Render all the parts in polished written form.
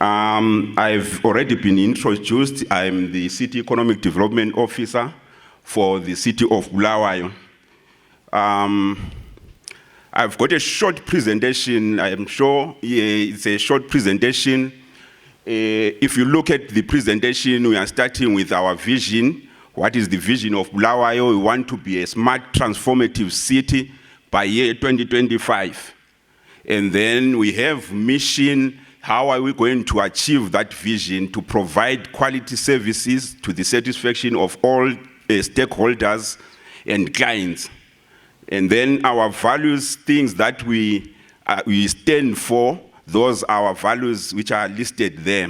I've already been introduced. I'm the City Economic Development Officer for the city of Bulawayo. I've got a short presentation. I am sure it's a short presentation. If you look at the presentation, we are starting with our vision. What is the vision of Bulawayo? We want to be a smart, transformative city by year 2025. And then we have mission. How are we going to achieve that vision to provide quality services to the satisfaction of all stakeholders and clients? And then our values, things that we stand for, those are our values which are listed there.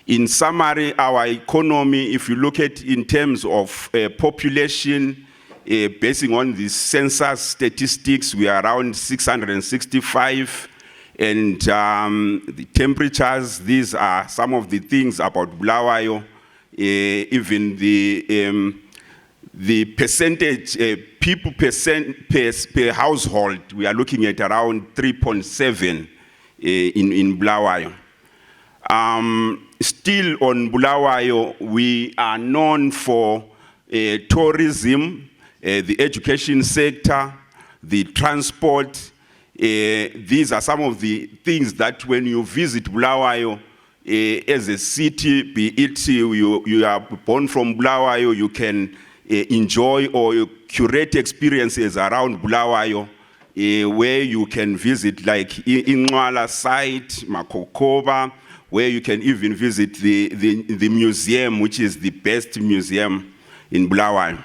In summary, our economy, if you look at in terms of population, basing on the census statistics, we are around 665. And the temperatures, these are some of the things about Bulawayo. Even the percentage, people per household, we are looking at around 3.7 in Bulawayo. Still on Bulawayo, we are known for tourism, the education sector, the transport. These are some of the things that when you visit Bulawayo as a city, be it you are born from Bulawayo, you can enjoy or curate experiences around Bulawayo where you can visit like Inwala site, Makokoba, where you can even visit the museum, which is the best museum in Bulawayo.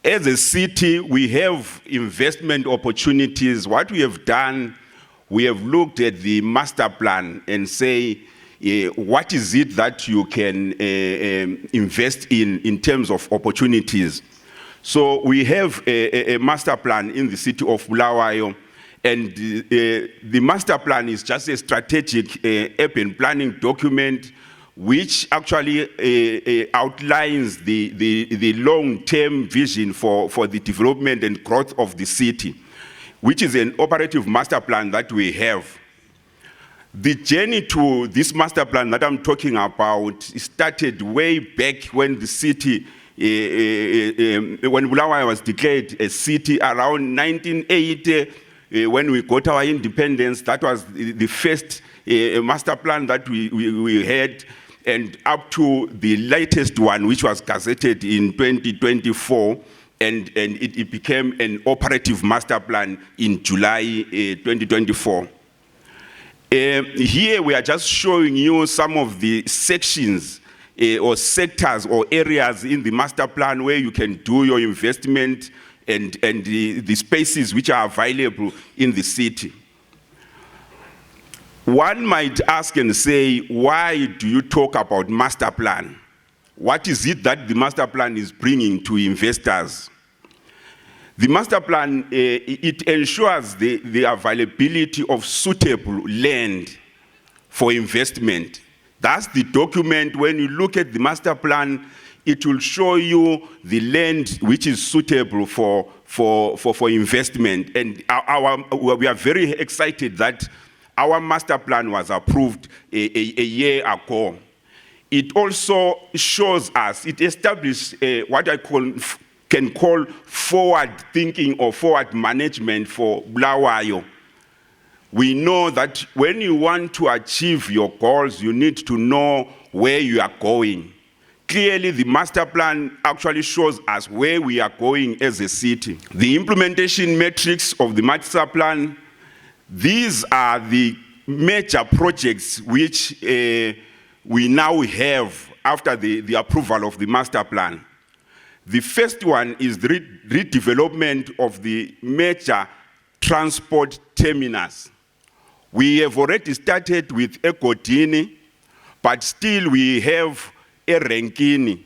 As a city, we have investment opportunities. What we have done, we have looked at the master plan and say, what is it that you can invest in terms of opportunities? So we have a master plan in the city of Bulawayo, and the master plan is just a strategic urban planning document which actually outlines the long-term vision for the development and growth of the city, which is an operative master plan that we have. The journey to this master plan that I'm talking about started way back when the city, when Bulawayo was declared a city around 1980, when we got our independence. That was the first master plan that we had, and up to the latest one, which was gazetted in 2024, and it became an operative master plan in July 2024. Here we are just showing you some of the sections or sectors or areas in the master plan where you can do your investment and the spaces which are available in the city. One might ask and say, why do you talk about master plan? What is it that the master plan is bringing to investors? The master plan, it ensures the availability of suitable land for investment. That's the document. When you look at the master plan, it will show you the land which is suitable for investment. And we are very excited that our master plan was approved a year ago. It also shows us, it established what I can call forward thinking or forward management for Bulawayo. We know that when you want to achieve your goals, you need to know where you are going. Clearly, the master plan actually shows us where we are going as a city. The implementation metrics of the master plan, these are the major projects which we now have after the approval of the master plan. The first one is the redevelopment of the major transport terminals. We have already started with Egodini, but still we have Erenkini,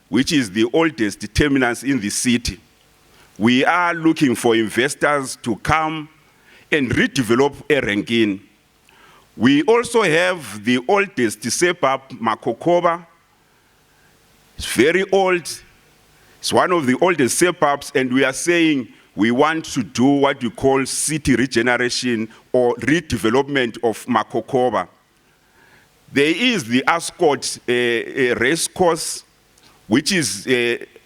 which is the oldest terminus in the city. We are looking for investors to come and redevelop Erenkini. We also have the oldest suburb, Makokoba. It's very old. It's one of the oldest suburbs, and we are saying we want to do what we call city regeneration or redevelopment of Makokoba. There is the Ascot race course, which is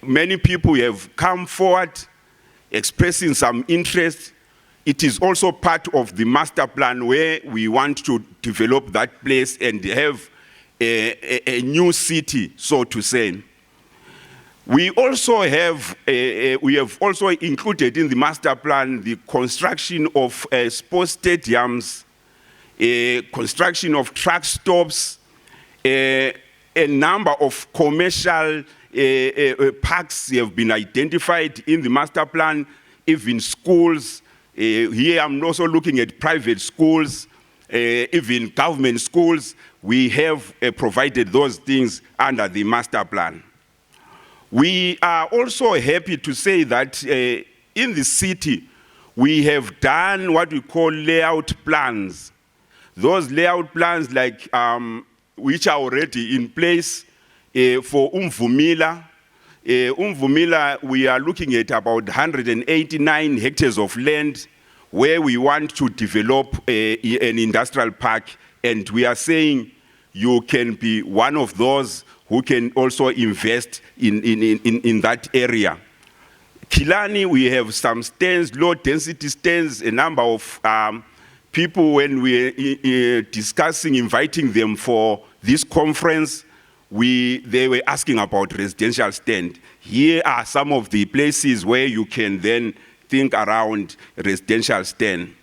many people have come forward expressing some interest. It is also part of the master plan where we want to develop that place and have a new city, so to say. We also have, we have also included in the master plan the construction of sports stadiums, construction of truck stops, a number of commercial parks have been identified in the master plan, even schools. Here I'm also looking at private schools, even government schools. We have provided those things under the master plan. We are also happy to say that in the city, we have done what we call layout plans. Those layout plans, like which are already in place for Umvumila. Umvumila, we are looking at about 189 hectares of land where we want to develop an industrial park, and we are saying you can be one of those who can also invest in that area. Kilani, we have some stands, low density stands, a number of people when we're discussing, inviting them for this conference, they were asking about residential stand. Here are some of the places where you can then think around residential stand.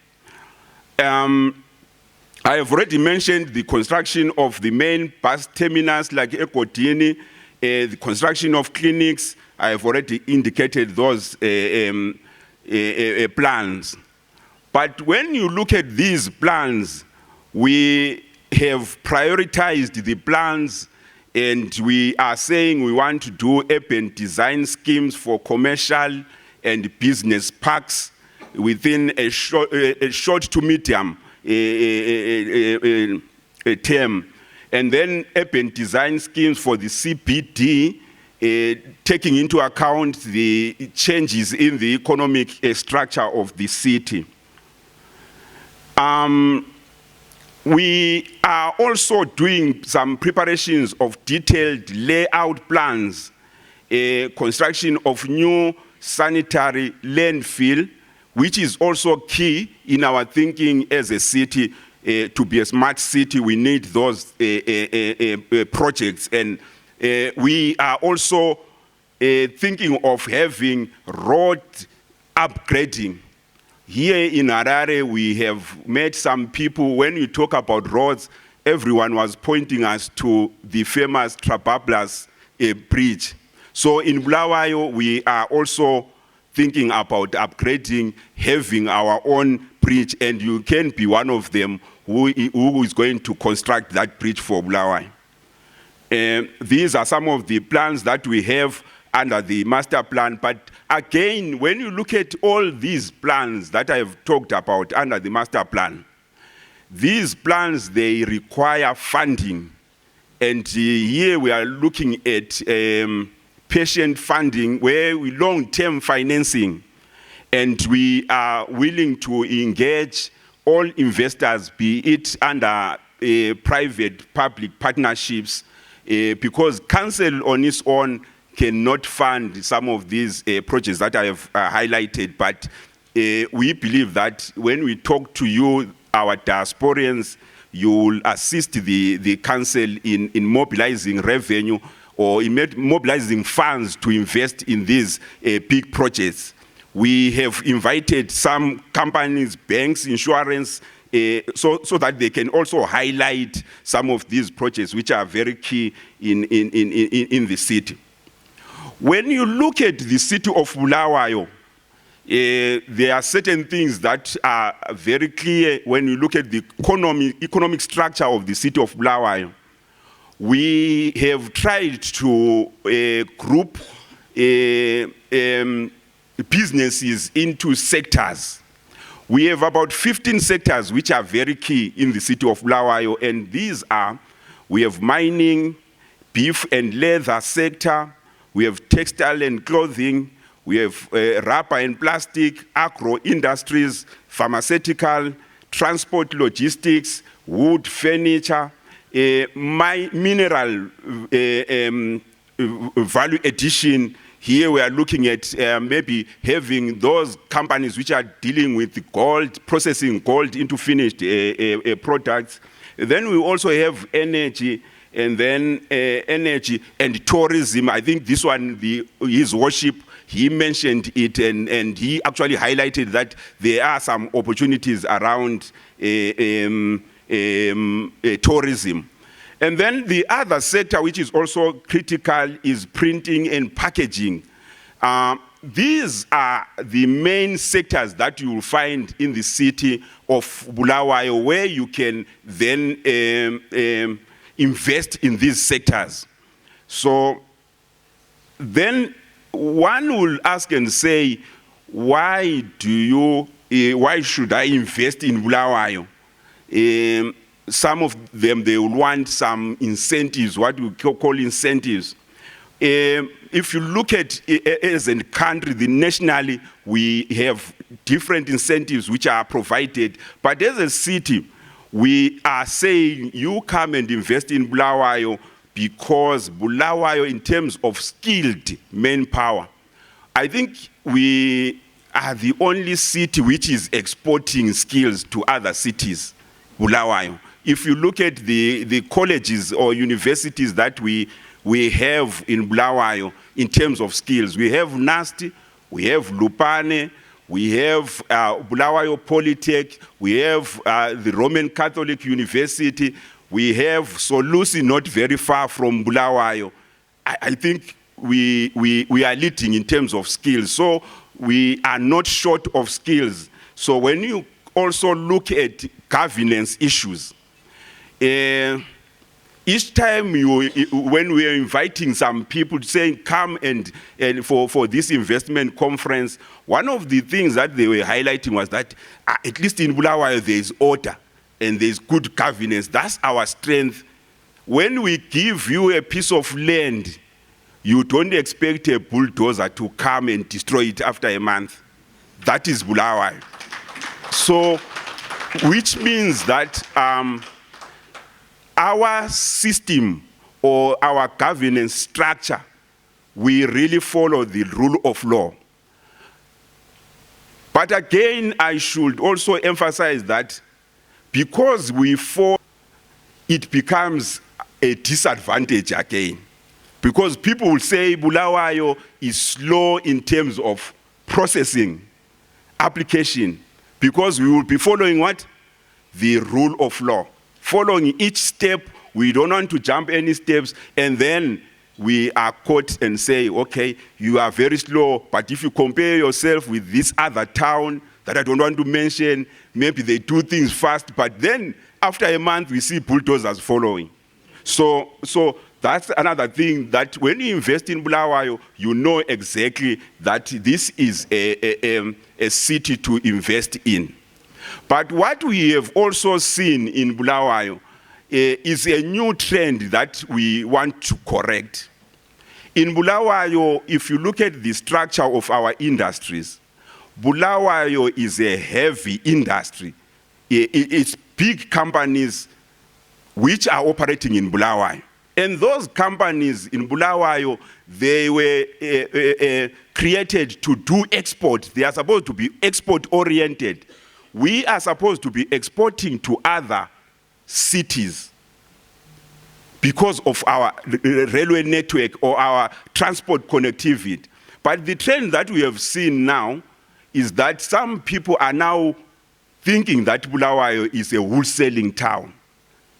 I have already mentioned the construction of the main bus terminals like Ekodini, the construction of clinics. I have already indicated those plans. But when you look at these plans, we have prioritized the plans, and we are saying we want to do urban design schemes for commercial and business parks within a short to medium term, and then urban design schemes for the CBD, taking into account the changes in the economic structure of the city. We are also doing some preparations of detailed layout plans, construction of new sanitary landfill, which is also key in our thinking as a city. To be a smart city, we need those projects. And we are also thinking of having road upgrading. Here in Harare, we have met some people. When we talk about roads, everyone was pointing us to the famous Trabablas bridge. So in Bulawayo, we are also thinking about upgrading, having our own bridge, and you can be one of them who is going to construct that bridge for Bulawayo. These are some of the plans that we have under the master plan. But again, when you look at all these plans that I have talked about under the master plan, these plans, they require funding. And here we are looking at patient funding, where we long-term financing, and we are willing to engage all investors, be it under private-public partnerships, because council on its own cannot fund some of these projects that I have highlighted. But we believe that when we talk to you, our diasporans, you will assist the council in mobilizing revenue or in mobilizing funds to invest in these big projects. We have invited some companies, banks, insurance, so that they can also highlight some of these projects which are very key in the city. When you look at the city of Bulawayo, there are certain things that are very clear when you look at the economic structure of the city of Bulawayo. We have tried to group businesses into sectors. We have about 15 sectors which are very key in the city of Bulawayo, and these are, we have mining, beef and leather sector, we have textile and clothing, we have rubber and plastic, agro industries, pharmaceutical, transport logistics, wood, furniture, mineral value addition. Here we are looking at maybe having those companies which are dealing with gold, processing gold into finished products. Then we also have energy, and then energy and tourism. I think this one, his worship, he mentioned it, and he actually highlighted that there are some opportunities around tourism. And then the other sector which is also critical is printing and packaging. These are the main sectors that you will find in the city of Bulawayo, where you can then invest in these sectors. So then one will ask and say, why should I invest in Bulawayo? Some of them, they will want some incentives, what we call incentives. If you look at as a country, nationally, we have different incentives which are provided. But as a city, we are saying you come and invest in Bulawayo because Bulawayo, in terms of skilled manpower, I think we are the only city which is exporting skills to other cities, Bulawayo. If you look at the colleges or universities that we have in Bulawayo in terms of skills, we have NAST, we have Lupane, we have Bulawayo Polytech, we have the Roman Catholic University, we have Solusi not very far from Bulawayo. I think we are leading in terms of skills, so we are not short of skills. So when you also look at governance issues, each time when we are inviting some people saying come and for this investment conference, one of the things that they were highlighting was that at least in Bulawayo there is order and there is good governance. That's our strength. When we give you a piece of land, you don't expect a bulldozer to come and destroy it after a month. That is Bulawayo. So, which means that our system or our governance structure, we really follow the rule of law. But again, I should also emphasize that because we fall, it becomes a disadvantage again. Because people will say Bulawayo is slow in terms of processing, application, because we will be following what? The rule of law. Following each step, we don't want to jump any steps, and then we are caught and say, okay, you are very slow, but if you compare yourself with this other town that I don't want to mention, maybe they do things fast, but then after a month, we see bulldozers following. So that's another thing, that when you invest in Bulawayo, you know exactly that this is a city to invest in. But what we have also seen in Bulawayo is a new trend that we want to correct. In Bulawayo, if you look at the structure of our industries, Bulawayo is a heavy industry. It's big companies which are operating in Bulawayo. And those companies in Bulawayo, they were created to do export. They are supposed to be export-oriented. We are supposed to be exporting to other cities because of our railway network or our transport connectivity. But the trend that we have seen now is that some people are now thinking that Bulawayo is a wholesaling town.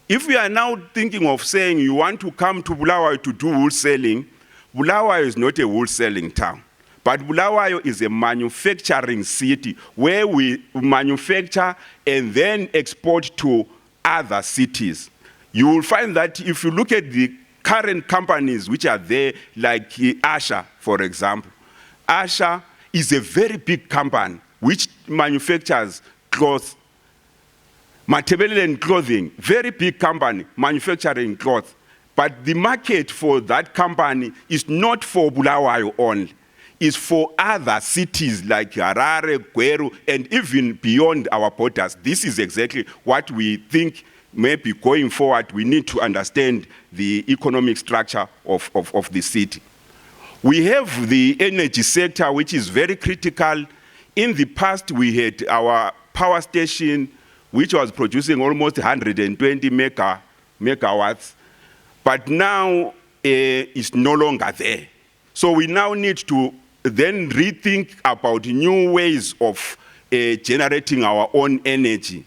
If we are now thinking of saying you want to come to Bulawayo to do wholesaling, Bulawayo is not a wholesaling town. But Bulawayo is a manufacturing city where we manufacture and then export to other cities. You will find that if you look at the current companies which are there, like Asha, for example. Asha is a very big company which manufactures clothes, material and clothing, very big company manufacturing clothes. But the market for that company is not for Bulawayo only. is for other cities like Harare, Gweru, and even beyond our borders. This is exactly what we think maybe going forward we need to understand the economic structure of the city. We have the energy sector, which is very critical. In the past, we had our power station, which was producing almost 120 megawatts, but now it's no longer there. So we now need to then rethink about new ways of generating our own energy.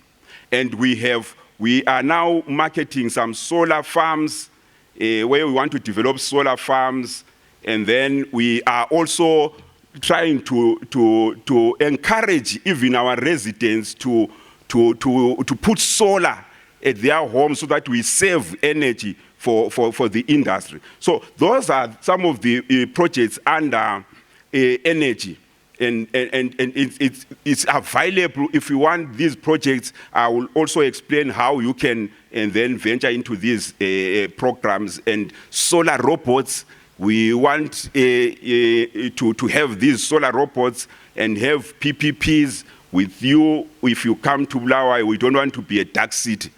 And we are now marketing some solar farms where we want to develop solar farms. And then we are also trying to encourage even our residents to put solar at their homes so that we save energy for the industry. So those are some of the projects under energy. And it's available. If you want these projects, I will also explain how you can and then venture into these programs. And solar robots, we want to have these solar robots and have PPPs with you. If you come to Bulawayo, we don't want to be a dark city.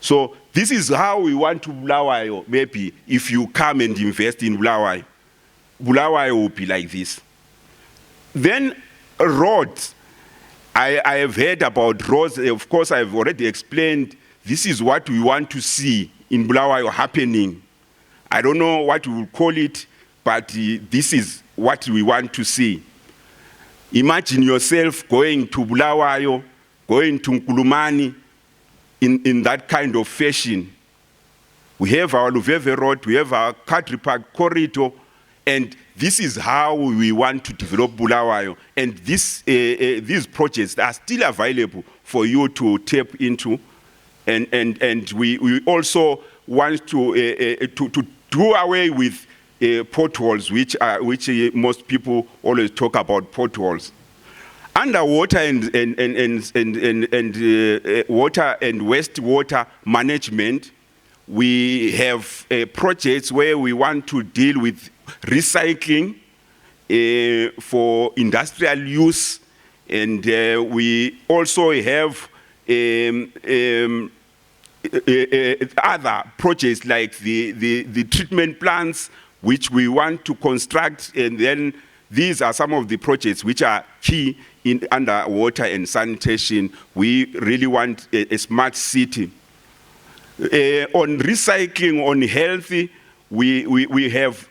So this is how we want to Bulawayo. Maybe if you come and invest in Bulawayo, Bulawayo will be like this. Then roads. I have heard about roads. Of course, I've already explained this is what we want to see in Bulawayo happening. I don't know what we will call it, but this is what we want to see. Imagine yourself going to Bulawayo, going to Nkulumani in that kind of fashion. We have our Luveve Road, we have our Country Park corridor, and this is how we want to develop Bulawayo. And these projects are still available for you to tap into. And we also want to do away with potholes, which most people always talk about potholes. Underwater and water and wastewater management, we have projects where we want to deal with recycling for industrial use, and we also have other projects like the treatment plants, which we want to construct, and then these are some of the projects which are key in underwater and sanitation. We really want a smart city. On recycling, on healthy, we have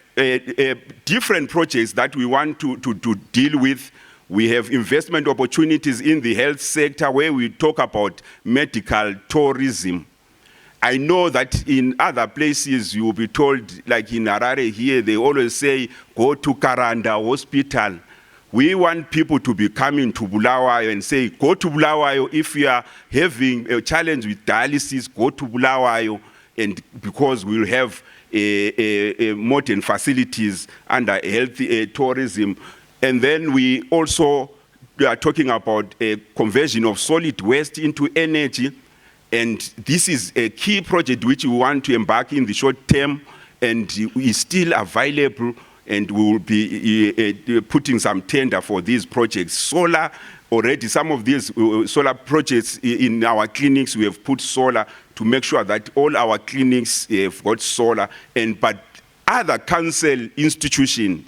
different projects that we want to deal with. We have investment opportunities in the health sector where we talk about medical tourism. I know that in other places you will be told, like in Harare here, they always say, go to Karanda Hospital. We want people to be coming to Bulawayo and say, go to Bulawayo. If you are having a challenge with dialysis, go to Bulawayo, and because we'll have modern facilities under healthy tourism. And then we also are talking about a conversion of solid waste into energy. And this is a key project which we want to embark in the short term, and is still available, and we will be putting some tender for these projects. Solar, already some of these solar projects in our clinics, we have put solar to make sure that all our clinics have got solar. But other council institutions,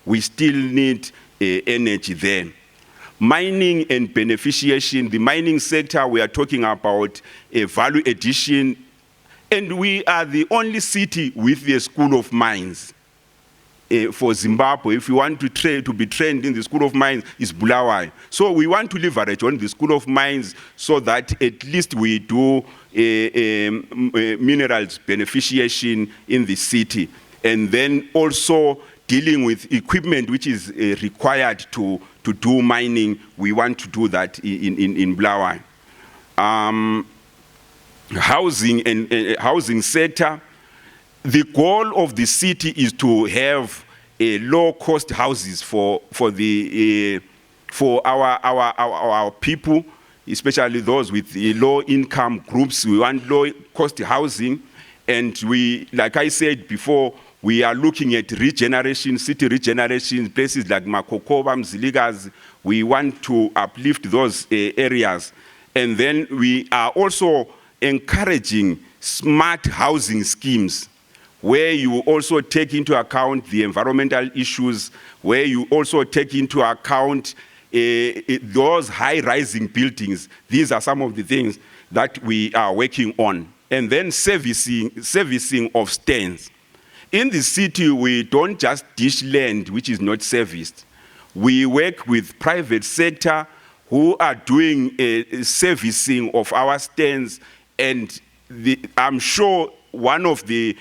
we still need energy there. Mining and beneficiation, the mining sector, we are talking about a value addition, and we are the only city with a school of mines. For Zimbabwe, if you want to be trained in the school of mines, it's Bulawayo. So we want to leverage on the school of mines so that at least we do minerals beneficiation in the city, and then also dealing with equipment which is required to do mining. We want to do that in Bulawayo. Housing and housing sector. The goal of the city is to have low-cost houses for our people, especially those with low-income groups. We want low-cost housing, and we, like I said before, We are looking at regeneration, city regeneration, places like Makokoba, Mziligas. We want to uplift those areas. And then we are also encouraging smart housing schemes, where you also take into account the environmental issues, where you also take into account those high-rising buildings. These are some of the things that we are working on. And then servicing of stands. In the city, we don't just dish land which is not serviced. We work with private sector who are doing servicing of our stands, and I'm sure one of the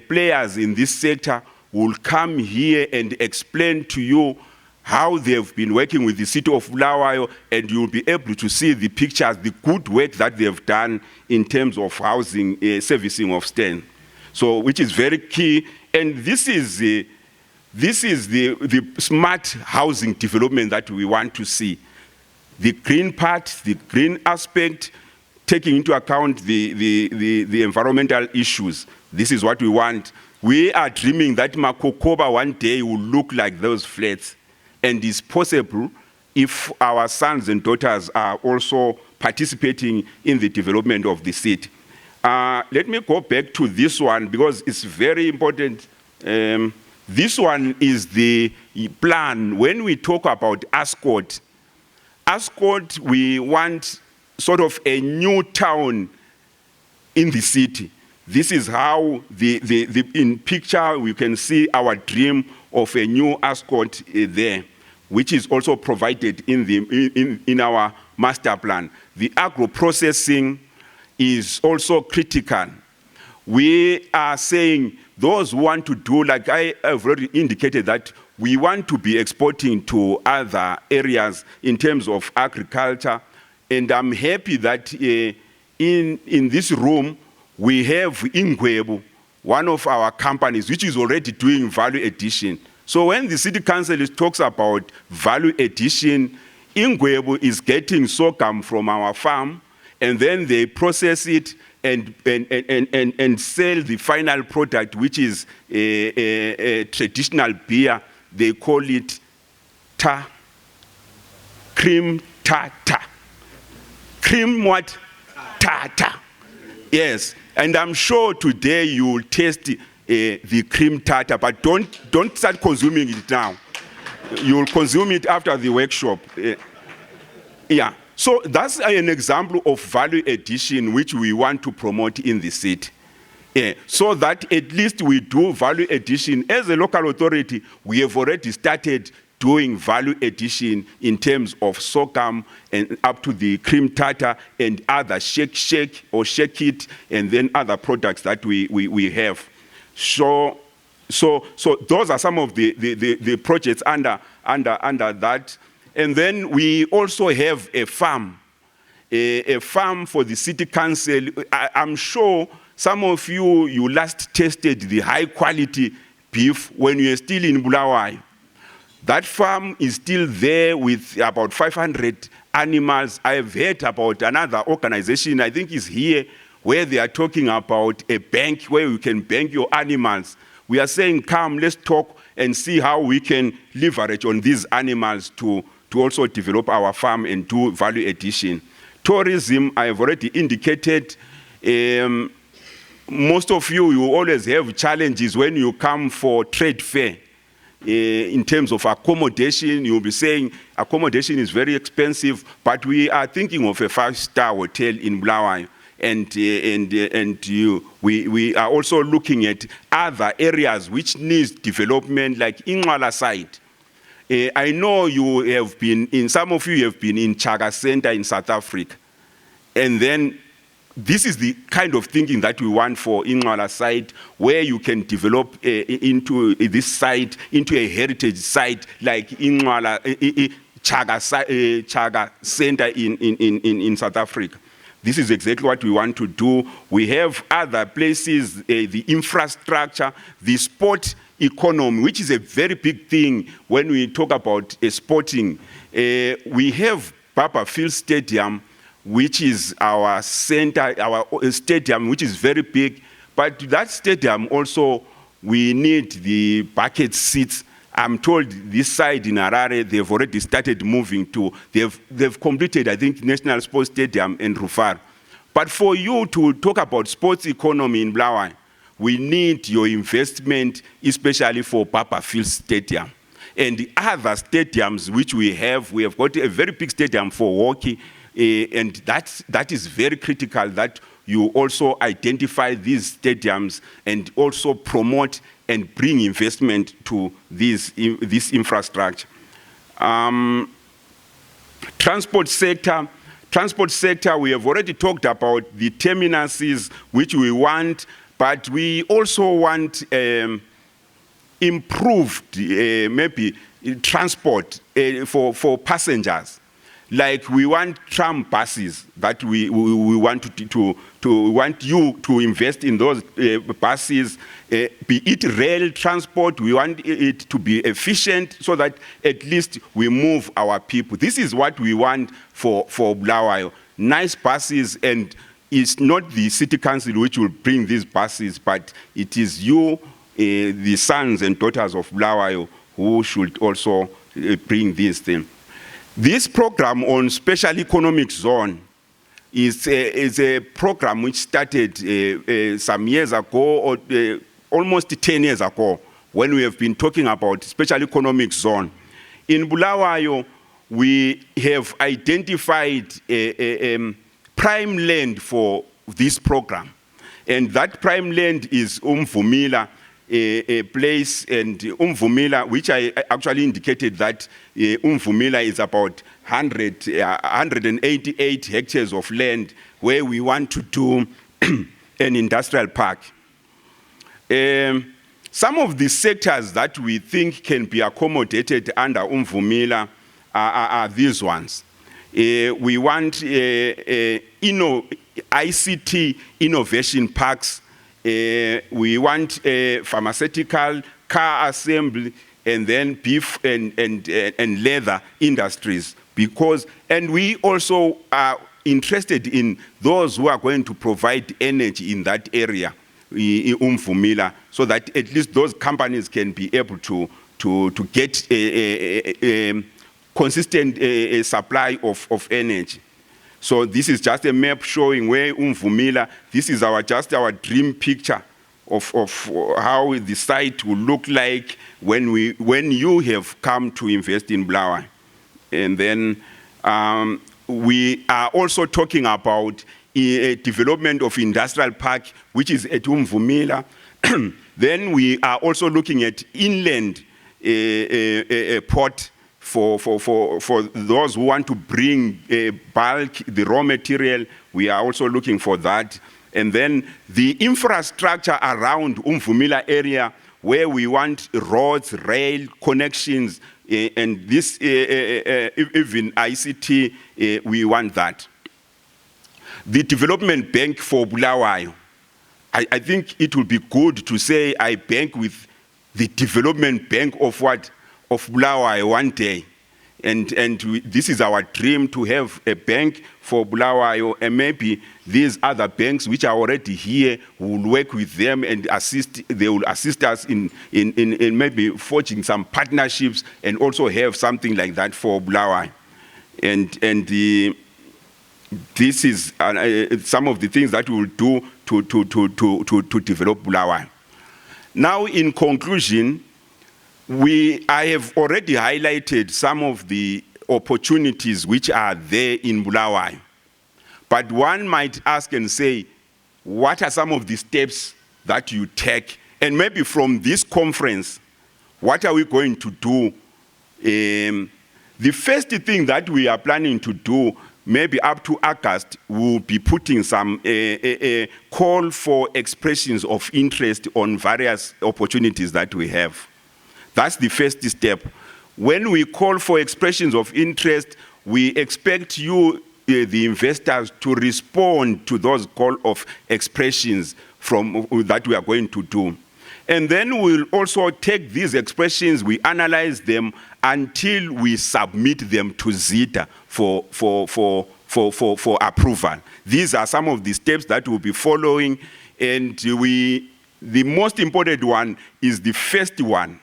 players in this sector will come here and explain to you how they've been working with the city of Bulawayo, and you'll be able to see the pictures, the good work that they've done in terms of housing, servicing of stands. So, which is very key, and this is the smart housing development that we want to see. The green part, the green aspect, taking into account the environmental issues. This is what we want. We are dreaming that Makokoba one day will look like those flats, and it's possible if our sons and daughters are also participating in the development of the city. Let me go back to this one because it's very important. This one is the plan. When we talk about Ascot, we want sort of a new town in the city. This is how in picture we can see our dream of a new Ascot there, which is also provided in our master plan. The agro-processing is also critical. We are saying those who want to do, like I have already indicated, that we want to be exporting to other areas in terms of agriculture. And I'm happy that in this room, we have Ingwebu, one of our companies, which is already doing value addition. So when the city council talks about value addition, Ingwebu is getting sorghum from our farm, and then they process it and sell the final product, which is a traditional beer. They call it cream tartar. Cream what? Tartar. Yes, and I'm sure today you will taste the cream tartar, but don't start consuming it now. You will consume it after the workshop. Yeah. So that's an example of value addition which we want to promote in the city. So that at least we do value addition. As a local authority, we have already started doing value addition in terms of sorghum and up to the cream tartar and other shake it, and then other products that we have. So those are some of the projects under that. And then we also have a farm for the city council. I'm sure some of you last tasted the high quality beef when you were still in Bulawayo. That farm is still there with about 500 animals. I've heard about another organization, I think is here, where they are talking about a bank where you can bank your animals. We are saying, come, let's talk and see how we can leverage on these animals to also develop our farm and do value addition. Tourism, I have already indicated. Most of you always have challenges when you come for trade fair. In terms of accommodation, you'll be saying accommodation is very expensive, but we are thinking of a 5-star hotel in Bulawayo. We are also looking at other areas which needs development, like Ingwala site. I know you have been some of you have been in Chaga Center in South Africa. And then this is the kind of thinking that we want for Ingwala site, where you can develop into this site, into a heritage site like Ingwala, Chaga Center in South Africa. This is exactly what we want to do. We have other places, the infrastructure, the sport economy, which is a very big thing when we talk about sporting. We have Papa Field Stadium, which is our center, our stadium, which is very big. But that stadium also we need the bucket seats. I'm told this side in Harare, they've already started moving to, they've completed, I think, National Sports Stadium in Rufar. But for you to talk about sports economy in Bulawayo, we need your investment, especially for Papa Field Stadium. And the other stadiums which we have got a very big stadium for hockey, and that is very critical that you also identify these stadiums and also promote and bring investment to this infrastructure. Transport sector, we have already talked about the terminuses which we want, but we also want improved maybe transport for passengers. Like we want tram buses that we want want you to invest in those buses, be it rail transport. We want it to be efficient so that at least we move our people. This is what we want for Bulawayo. Nice buses, and it's not the city council which will bring these buses, but it is you, the sons and daughters of Bulawayo, who should also bring these things. This program on special economic zone is a program which started some years ago, or almost 10 years ago, when we have been talking about special economic zone. In Bulawayo, we have identified prime land for this program. And that prime land is Umvumila, a place, and Umvumila, which I actually indicated that Umvumila is about 188 hectares of land where we want to do an industrial park. Some of the sectors that we think can be accommodated under Umvumila are these ones. We want ICT innovation parks. We want pharmaceutical, car assembly, and then beef and leather industries. And we also are interested in those who are going to provide energy in that area, in Umvumila, so that at least those companies can be able to get a consistent supply of energy. So this is just a map showing where Umvumila, this is just our dream picture of how the site will look like when you have come to invest in Bulawayo. And then we are also talking about a development of industrial park, which is at Umvumila. Then we are also looking at inland port for those who want to bring bulk, the raw material. We are also looking for that. And then the infrastructure around Umvumila area, where we want roads, rail connections, and this even ICT, we want that. The development bank for Bulawayo, I think it would be good to say I bank with the development bank of what? Of Bulawayo one day. And this is our dream, to have a bank for Bulawayo, and maybe these other banks which are already here, will work with them and they will assist us in maybe forging some partnerships and also have something like that for Bulawayo. And this is some of the things that we will do to develop Bulawayo. Now, in conclusion, I have already highlighted some of the opportunities which are there in Bulawayo. But one might ask and say, what are some of the steps that you take? And maybe from this conference, what are we going to do? The first thing that we are planning to do, maybe up to August, we'll be putting some a call for expressions of interest on various opportunities that we have. That's the first step. When we call for expressions of interest, we expect you, the investors, to respond to those call of expressions that we are going to do. And then we'll also take these expressions, we analyze them until we submit them to ZITA for approval. These are some of the steps that we'll be following, and we The most important one is the first one,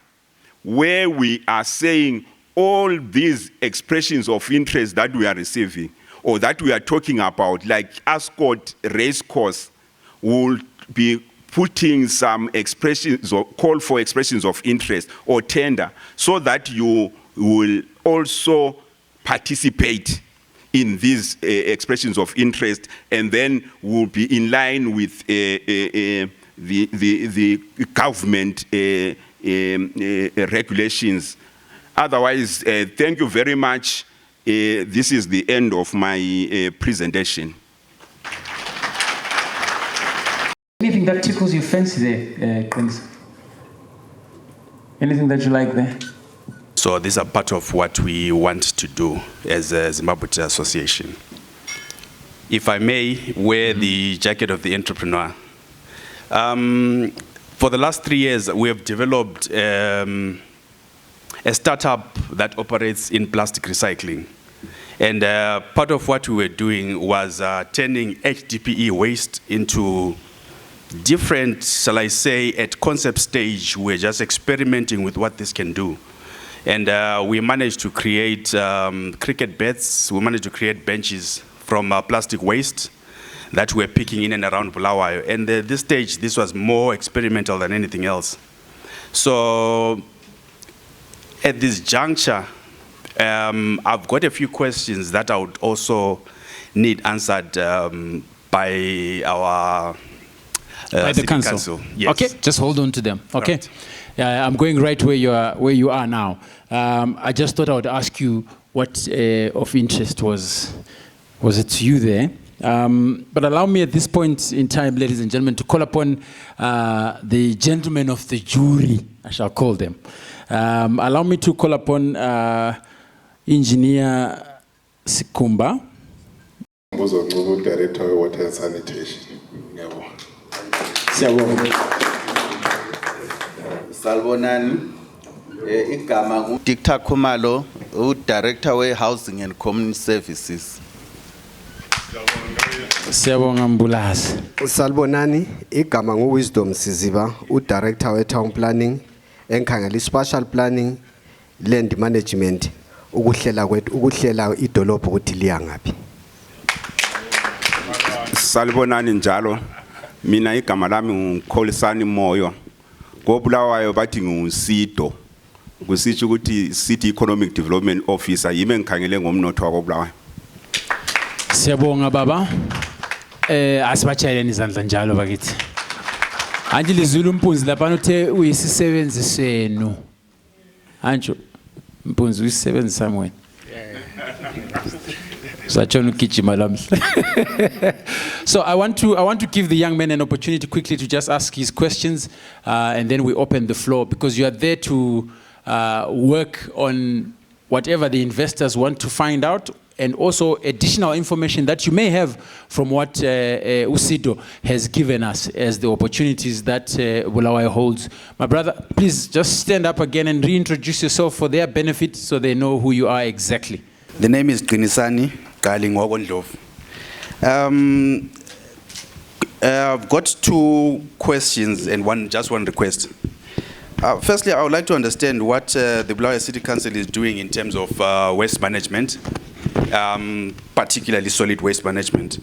where we are saying all these expressions of interest that we are receiving or that we are talking about, like Ascot race course, will be putting some expressions or call for expressions of interest or tender so that you will also participate in these expressions of interest, and then will be in line with the government regulations. Otherwise, thank you very much. This is the end of my presentation. Anything that tickles your fancy there, Quincy? Anything that you like there? So these are part of what we want to do as a Zimbabwe Tea Association. If I may wear the jacket of the entrepreneur. For the last 3 years, we have developed a startup that operates in plastic recycling. And part of what we were doing was turning HDPE waste into different, shall I say, at concept stage, we're just experimenting with what this can do. And we managed to create cricket beds, we managed to create benches from plastic waste that we're picking in and around Bulawayo. And at this stage, this was more experimental than anything else. So at this juncture, I've got a few questions that I would also need answered by our by the council. Yes. Okay, just hold on to them. Okay, right. I'm going right where you are now. I just thought I would ask you what of interest was it to you there. But allow me at this point in time, ladies and gentlemen, to call upon the gentlemen of the jury, I shall call them. Allow me to call upon Engineer Sikumba. Director of Water and Sanitation. Salbonani, igama Dr. Khumalo, Director of Housing and Community Services. Salbonani, igama Wisdom Siziba, Director of Town Planning, Enkhangeli Spatial Planning, Land Management, ukuhlela idolobho ukuthi liya ngaphi. Salbonani njalo. Mina igama lami Kholisani Moyo. Ko Bulawayo bathi nguSido. Kusitsho ukuthi City Economic Development Officer yimi engikhangele ngomnotho wako Bulawayo. Siyabonga baba. Asibachayeleni izandla njalo bakithi. Anje lizulu Mpunzi lapha uthe uyisisebenzi senu. Anjo Mpunzi uyisisebenzi somewhere. So I want to give the young man an opportunity quickly to just ask his questions, and then we open the floor, because you are there to work on whatever the investors want to find out, and also additional information that you may have from what Usido has given us as the opportunities that Bulawayo holds. My brother, please just stand up again and reintroduce yourself for their benefit so they know who you are exactly. The name is Kholisani Moyo. I've got 2 questions and just one request. Firstly, I would like to understand what the Bulawayo City Council is doing in terms of waste management, particularly solid waste management,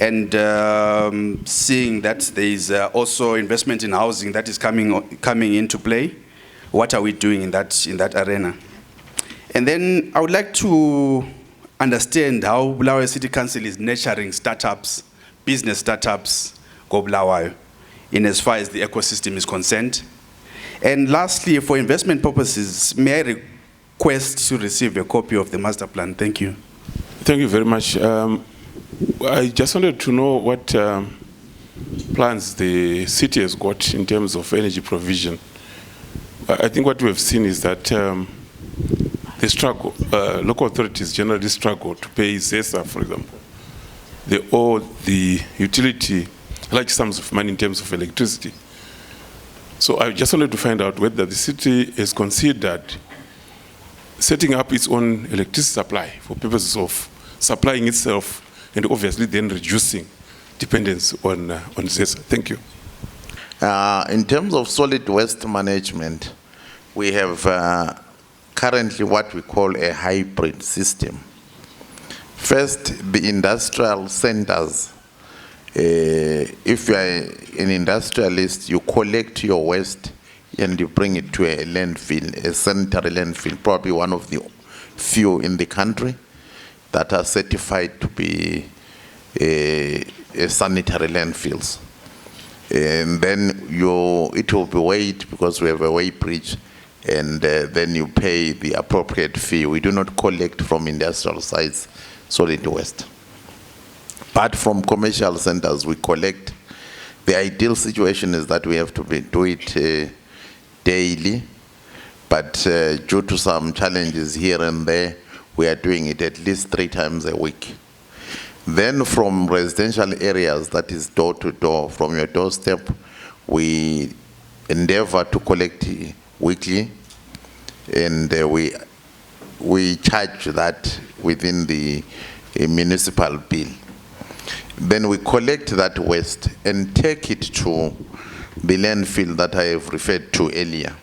and seeing that there is also investment in housing that is coming into play. What are we doing in that arena? And then I would like to understand how Bulawayo City Council is nurturing startups, business startups, go Bulawayo, in as far as the ecosystem is concerned. And lastly, for investment purposes, may I request to receive a copy of the master plan? Thank you. Thank you very much. I just wanted to know what plans the city has got in terms of energy provision. I think what we have seen is that the struggle, local authorities generally struggle to pay ZESA, for example. They owe the utility large sums of money in terms of electricity. So I just wanted to find out whether the city has considered setting up its own electricity supply for purposes of supplying itself and obviously then reducing dependence on ZESA. Thank you. In terms of solid waste management, we have currently what we call a hybrid system. First, the industrial centers. If you are an industrialist, you collect your waste and you bring it to a landfill, a sanitary landfill, probably one of the few in the country that are certified to be a sanitary landfills. And then it will be weighed because we have a weigh bridge, and then you pay the appropriate fee. We do not collect from industrial sites solid waste. But from commercial centers, we collect. The ideal situation is that we have to do it daily, but due to some challenges here and there, we are doing it at least 3 times a week. Then from residential areas, that is door to door, from your doorstep, we endeavor to collect weekly, and we charge that within the municipal bill. Then we collect that waste and take it to the landfill that I have referred to earlier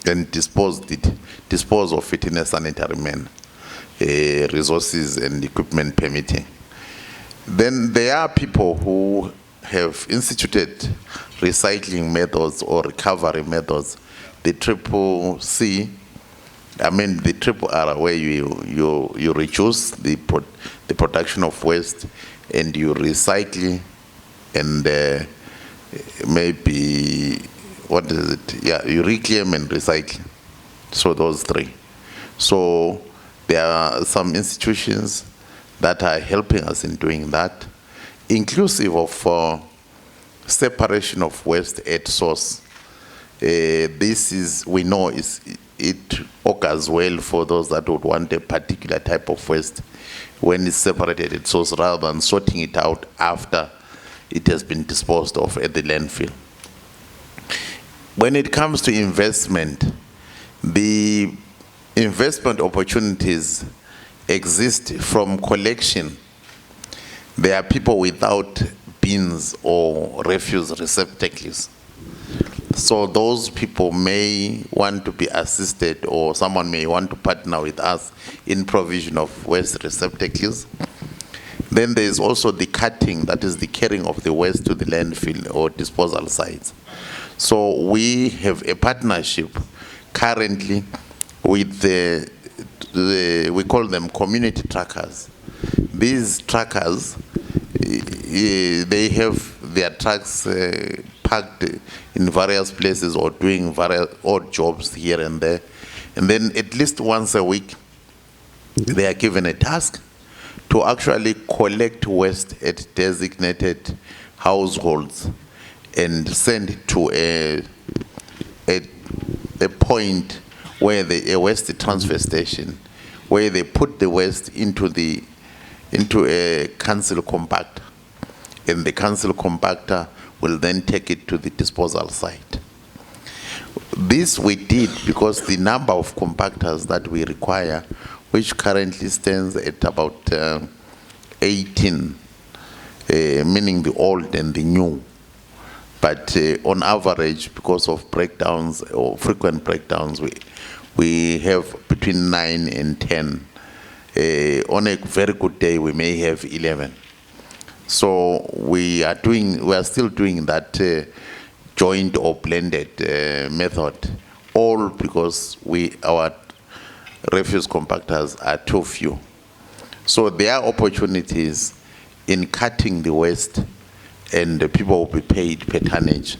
and dispose of it in a sanitary manner, resources and equipment permitting. Then there are people who have instituted recycling methods or recovery methods. The triple C, the triple R, where you reduce the production of waste and you recycle and maybe, what is it? Yeah, you reclaim and recycle. So those 3. So there are some institutions that are helping us in doing that, inclusive of separation of waste at source. This is, we know, it occurs well for those that would want a particular type of waste when it's separated at source rather than sorting it out after it has been disposed of at the landfill. When it comes to investment, the investment opportunities exist from collection. There are people without bins or refuse receptacles. So those people may want to be assisted, or someone may want to partner with us in provision of waste receptacles. Then there is also the cutting, that is the carrying of the waste to the landfill or disposal sites. So we have a partnership currently with we call them community trackers. These trackers, they have their trucks parked in various places or doing various odd jobs here and there. And then at least once a week, they are given a task to actually collect waste at designated households and send it to a point where a waste transfer station, where they put the waste into a council compactor, and the council compactor will then take it to the disposal site. This we did because the number of compactors that we require, which currently stands at about 18, meaning the old and the new. But on average, because of breakdowns or frequent breakdowns, we have between 9 and 10. On a very good day, we may have 11. So we are still doing that joint or blended method, all because our refuse compactors are too few. So there are opportunities in cutting the waste, and the people will be paid per tonnage.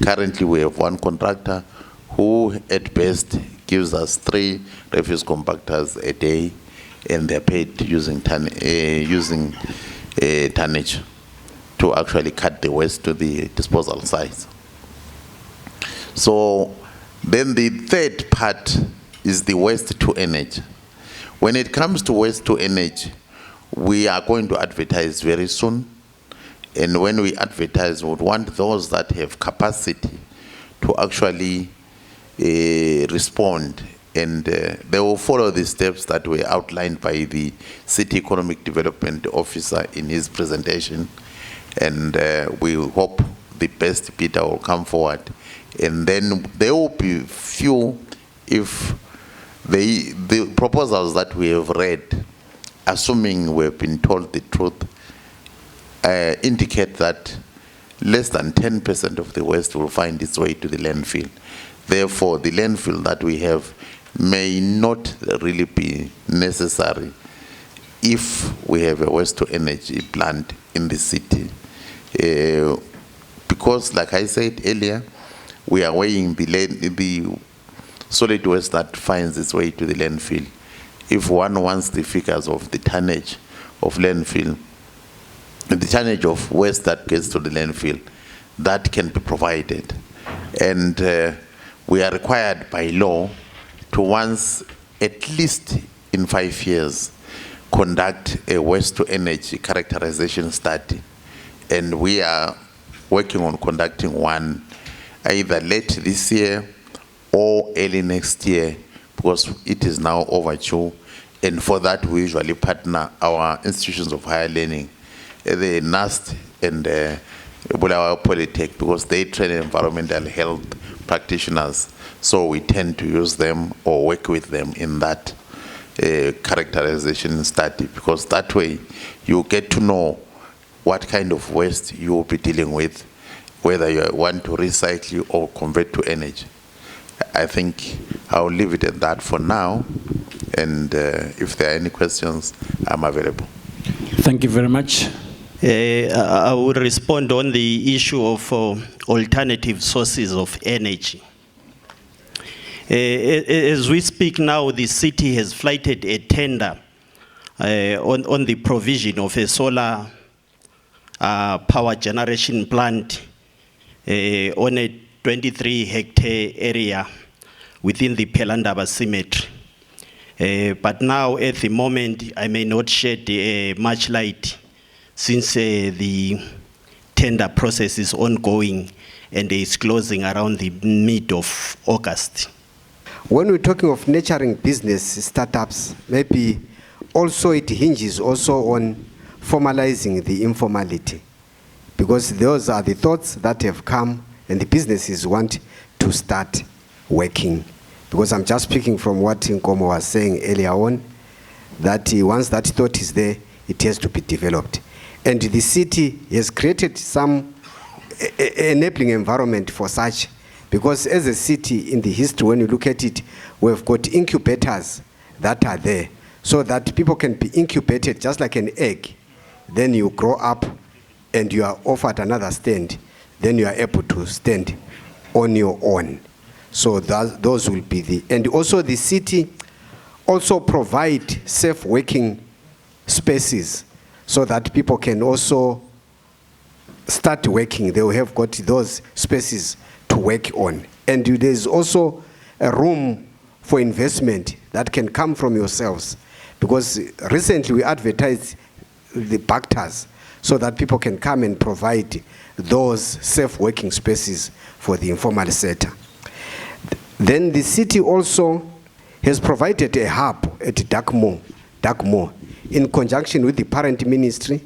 Currently, we have one contractor who, at best, gives us 3 refuse compactors a day, and they're paid using tonnage to actually cut the waste to the disposal sites. So then the third part is the waste to energy. When it comes to waste to energy, we are going to advertise very soon. And when we advertise, we would want those that have capacity to actually respond. And they will follow the steps that were outlined by the City Economic Development Officer in his presentation. And we hope the best bidder will come forward. And then there will be few, if the proposals that we have read, assuming we've been told the truth, indicate that less than 10% of the waste will find its way to the landfill. Therefore, the landfill that we have may not really be necessary if we have a waste-to-energy plant in the city. Because, like I said earlier, we are weighing the solid waste that finds its way to the landfill. If one wants the figures of the tonnage of landfill, the tonnage of waste that gets to the landfill, that can be provided. And we are required by law to once, at least in 5 years, conduct a waste-to-energy characterization study. And we are working on conducting one either late this year or early next year, because it is now overdue. And for that, we usually partner our institutions of higher learning, the NAST and Bulawayo Polytech, because they train environmental health practitioners. So we tend to use them or work with them in that characterization study, because that way you get to know what kind of waste you will be dealing with, whether you want to recycle or convert to energy. I think I'll leave it at that for now. And if there are any questions, I'm available. Thank you very much. I will respond on the issue of alternative sources of energy. As we speak now, the city has flighted a tender on the provision of a solar power generation plant on a 23-hectare area within the Pelandaba cemetery. But now, at the moment, I may not shed much light, since the tender process is ongoing and is closing around the mid of August. When we're talking of nurturing business startups, maybe also it hinges also on formalizing the informality, because those are the thoughts that have come and the businesses want to start working. Because I'm just speaking from what Nkomo was saying earlier on, that once that thought is there, it has to be developed. And the city has created some enabling environment for such, because as a city in the history, when you look at it, we've got incubators that are there, so that people can be incubated just like an egg. Then you grow up and you are offered another stand. Then you are able to stand on your own. So those will be the, and also the city also provide safe working spaces so that people can also start working. They will have got those spaces to work on. And there's also a room for investment that can come from yourselves. Because recently we advertised the Bactas so that people can come and provide those safe working spaces for the informal sector. Then the city also has provided a hub at Darkmoor in conjunction with the parent ministry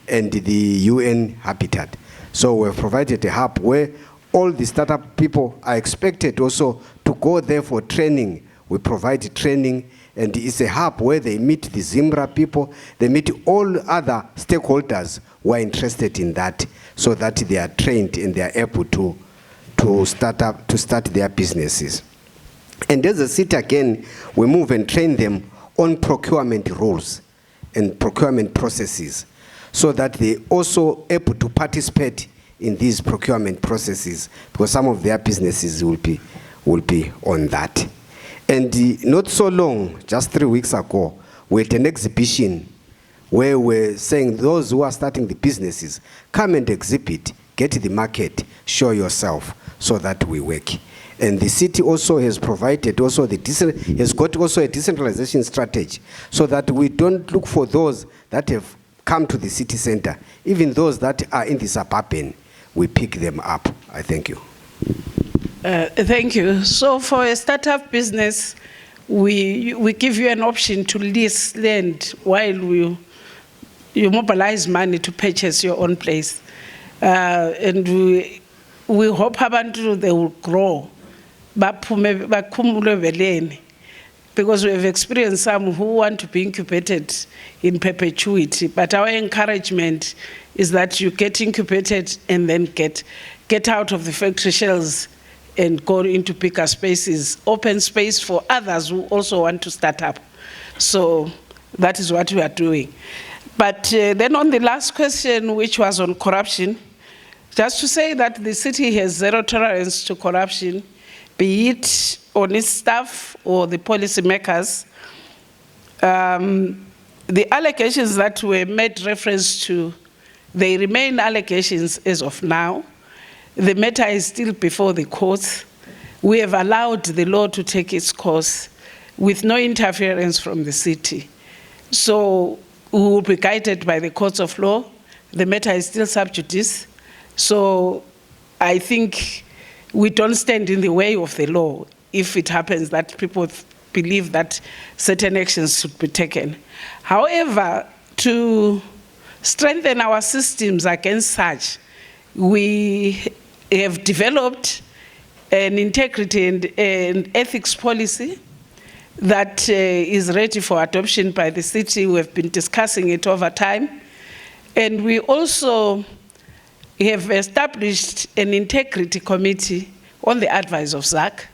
and the UN Habitat. So we've provided a hub where all the startup people are expected also to go there for training. We provide training, and it's a hub where they meet the Zimbra people, they meet all other stakeholders who are interested in that, so that they are trained and they are able to start their businesses. And as a city again, we move and train them on procurement rules and procurement processes, so that they also able to participate in these procurement processes, because some of their businesses will be on that. And not so long, just 3 weeks ago, we had an exhibition where we're saying those who are starting the businesses, come and exhibit, get the market, show yourself, so that we work. And the city also has provided also has got also a decentralization strategy, so that we don't look for those that have come to the city center. Even those that are in the suburban, we pick them up. I thank you. Thank you. So for a startup business, we give you an option to lease land while you mobilize money to purchase your own place. And we hope abantu they will grow, because we have experienced some who want to be incubated in perpetuity. But our encouragement is that you get incubated and then get out of the factory shells and go into bigger spaces, open space for others who also want to start up. So that is what we are doing. But then on the last question, which was on corruption, just to say that the city has zero tolerance to corruption, be it on its staff or the policymakers. The allegations that were made reference to, they remain allegations as of now. The matter is still before the courts. We have allowed the law to take its course with no interference from the city. So we will be guided by the courts of law. The matter is still sub judice. So I think we don't stand in the way of the law if it happens that people believe that certain actions should be taken. However, to strengthen our systems against such, we have developed an integrity and ethics policy that is ready for adoption by the city. We have been discussing it over time. And we also have established an integrity committee on the advice of ZAC.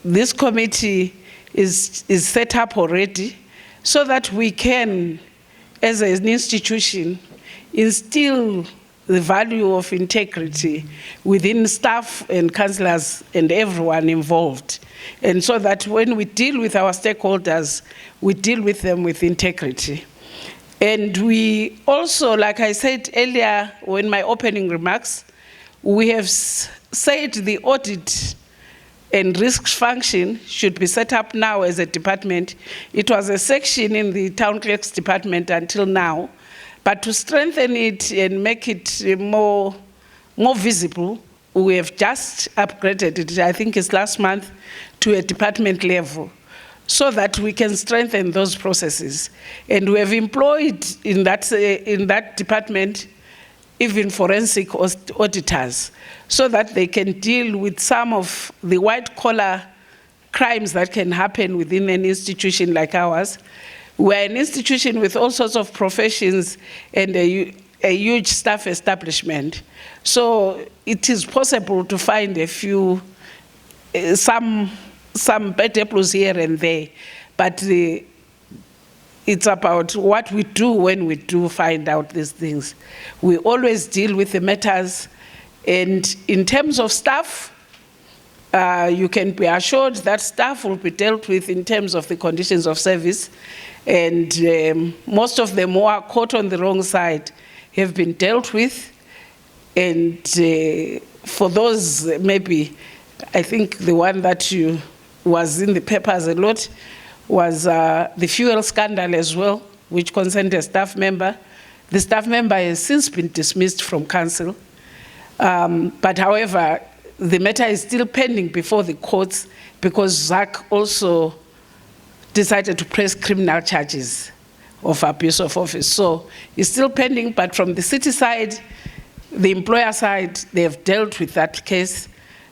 This committee is set up already so that we can, as an institution, instill the value of integrity within staff and councillors and everyone involved. And so that when we deal with our stakeholders, we deal with them with integrity. And we also, like I said earlier in my opening remarks, we have said the audit and risk function should be set up now as a department. It was a section in the town clerk's department until now, but to strengthen it and make it more visible, we have just upgraded it, I think it's last month, to a department level, so that we can strengthen those processes. And we have employed in that department even forensic auditors, so that they can deal with some of the white-collar crimes that can happen within an institution like ours. We're an institution with all sorts of professions and a huge staff establishment. So it is possible to find a few, some bad apples here and there, but it's about what we do when we do find out these things. We always deal with the matters, and in terms of staff, you can be assured that staff will be dealt with in terms of the conditions of service, and most of them who are caught on the wrong side have been dealt with. And for those, maybe, I think the one that was in the papers a lot was the fuel scandal as well, which concerned a staff member. The staff member has since been dismissed from council. But however, the matter is still pending before the courts because ZAC also decided to press criminal charges of abuse of office. So it's still pending, but from the city side, the employer side, they have dealt with that case.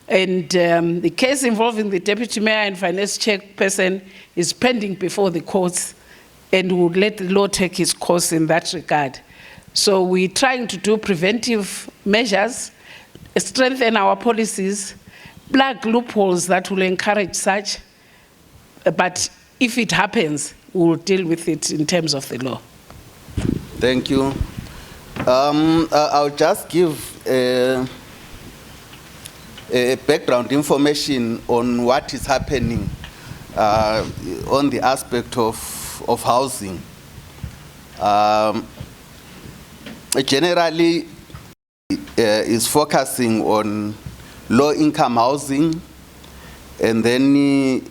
And the case involving the deputy mayor and finance chairperson is pending before the courts, and we'll let the law take its course in that regard. So we're trying to do preventive measures, strengthen our policies, plug loopholes that will encourage such, but if it happens, we'll deal with it in terms of the law. Thank you. I'll just give a background information on what is happening on the aspect of housing. Generally, is focusing on low-income housing, and then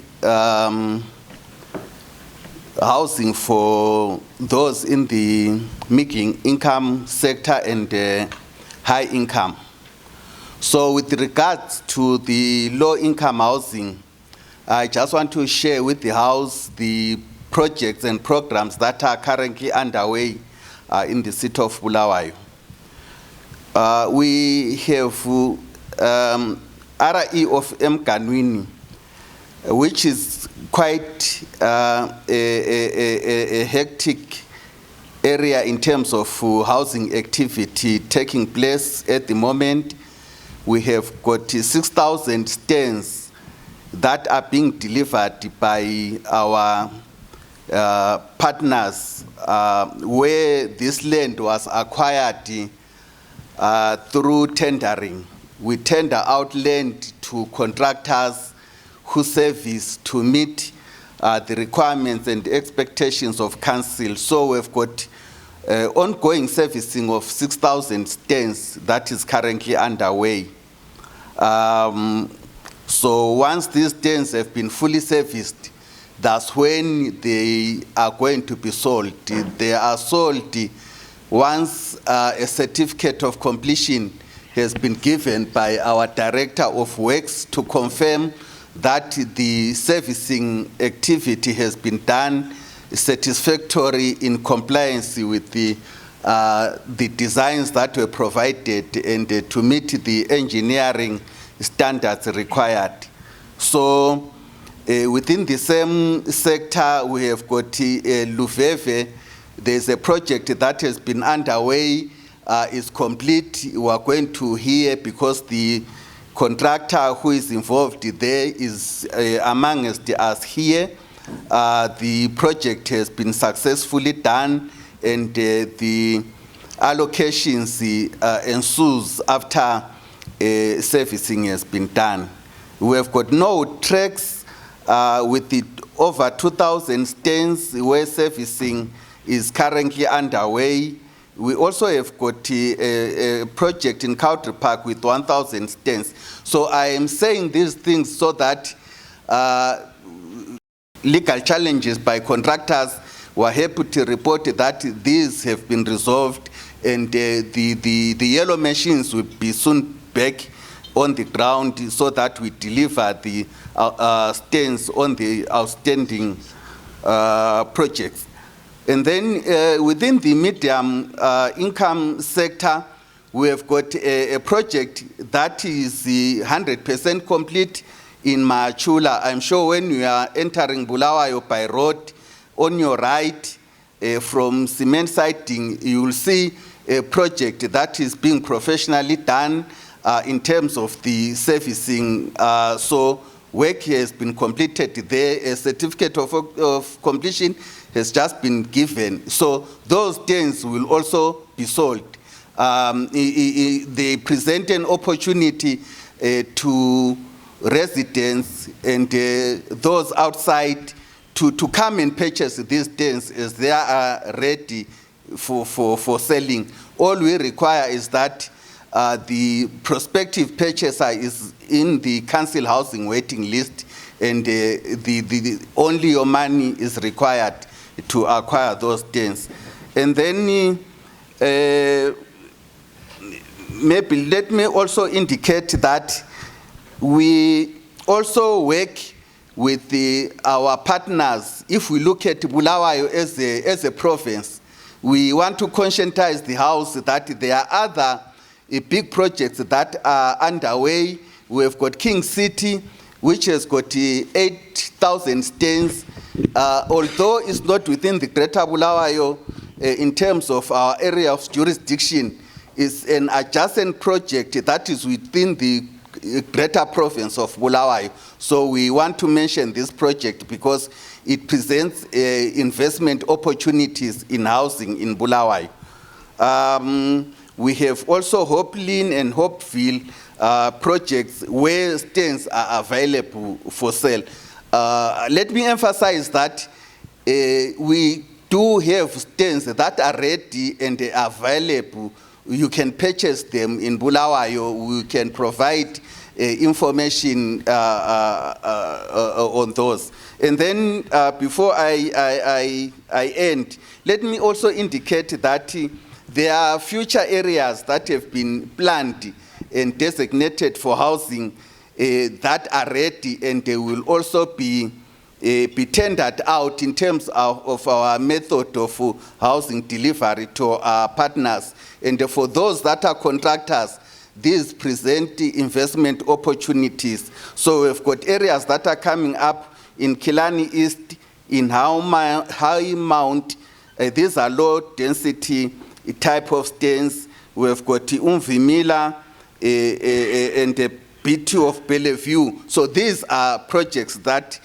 housing for those in the mid-income sector and high income. So with regards to the low-income housing, I just want to share with the House the projects and programs that are currently underway in the city of Bulawayo. we have RE of Mganwini, which is quite a hectic area in terms of housing activity taking place at the moment. We have got 6,000 stands that are being delivered by our partners, where this land was acquired through tendering. We tender out land to contractors who service to meet the requirements and expectations of council. So we've got ongoing servicing of 6,000 stands that is currently underway. So once these stands have been fully serviced, that's when they are going to be sold. They are sold once a certificate of completion has been given by our Director of Works to confirm that the servicing activity has been done satisfactory in compliance with the designs that were provided and to meet the engineering standards required. So within the same sector, we have got Luveve. There's a project that has been underway, is complete. We are going to hear because the contractor who is involved there is amongst us here. The project has been successfully done, and the allocations ensues after servicing has been done. We have got no tracks with the over 2,000 stands where servicing is currently underway. We also have got a project in Country Park with 1,000 stands. So I am saying these things so that legal challenges by contractors were happy to report that these have been resolved, and the yellow machines will be soon back on the ground so that we deliver the stands on the outstanding projects. And then within the medium income sector, we have got a project that is 100% complete in Machula. I'm sure when you are entering Bulawayo by road, on your right from cement siding, you will see a project that is being professionally done in terms of the servicing. So work has been completed there. A certificate of completion has just been given. So those stands will also be sold. They present an opportunity to residents and those outside to come and purchase these stands as they are ready for selling. All we require is that the prospective purchaser is in the council housing waiting list, and only your money is required to acquire those stands. And then maybe let me also indicate that we also work with our partners. If we look at Bulawayo as a province, we want to conscientize the House that there are other big projects that are underway. We have got King City, which has got 8,000 stands. Although it's not within the Greater Bulawayo in terms of our area of jurisdiction, it's an adjacent project that is within the Greater Province of Bulawayo. So we want to mention this project because it presents investment opportunities in housing in Bulawayo. We have also Hopelin and Hopeville projects where stands are available for sale. Let me emphasize that we do have stands that are ready and available. You can purchase them in Bulawayo. We can provide information on those. And then before I end, let me also indicate that there are future areas that have been planned and designated for housing that are ready, and they will also be be tendered out in terms of our method of housing delivery to our partners. And for those that are contractors, these present investment opportunities. So we've got areas that are coming up in Kilani East, in High Mount. These are low density type of stands. We've got Umvimila and the B2 of Bellevue. So these are projects that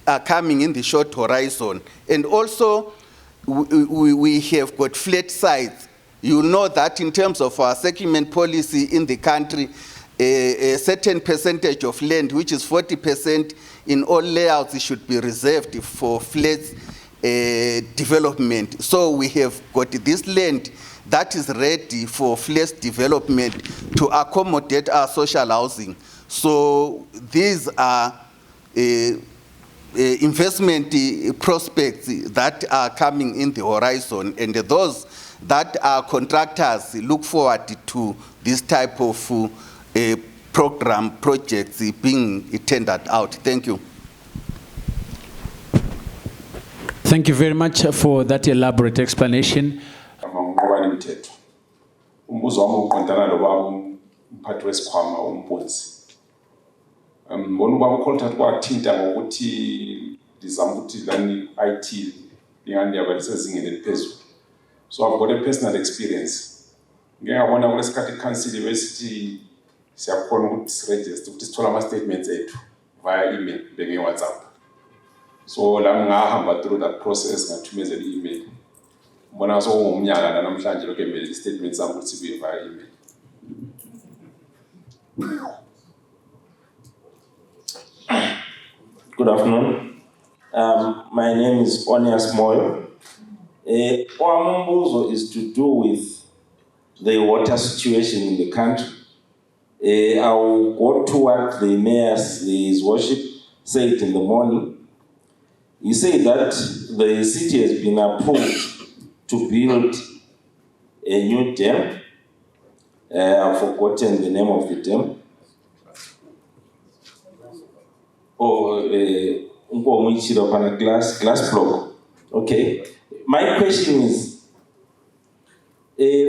are coming in the short horizon. And also, we have got flat sites. You know that in terms of our settlement policy in the country, a certain percentage of land, which is 40% in all layouts, should be reserved for flat development. So we have got this land that is ready for flat development to accommodate our social housing. So these are investment prospects that are coming in the horizon, and those that are contractors look forward to this type of program projects being tendered out. Thank you. Thank you very much for that elaborate explanation. Umbuzo wami uqondana lo umphathi wesikhwama umbonzi. Ngibona ubaba uKholta kwathinta ngokuthi ndizama ukuthi lani IT ingani yaba lisezingeni eliphezulu. So I've got a personal experience. Ngeke ngabona kulesikhathi council besithi siyakhona ukuthi siregister ukuthi sithola ama statements ethu via email benge WhatsApp. So la ngahamba through that process ngathumezela i-email. Mbona so umnyaka namhlanje lokho emele i-statement sami ukuthi sibuye via email. Good afternoon. My name is Kholisani Moyo. Our umbuzo is to do with the water situation in the country. I will go to what the mayor's his worship said in the morning. He said that the city has been approved to build a new dam. I've forgotten the name of the dam. Glass block. Okay. My question is,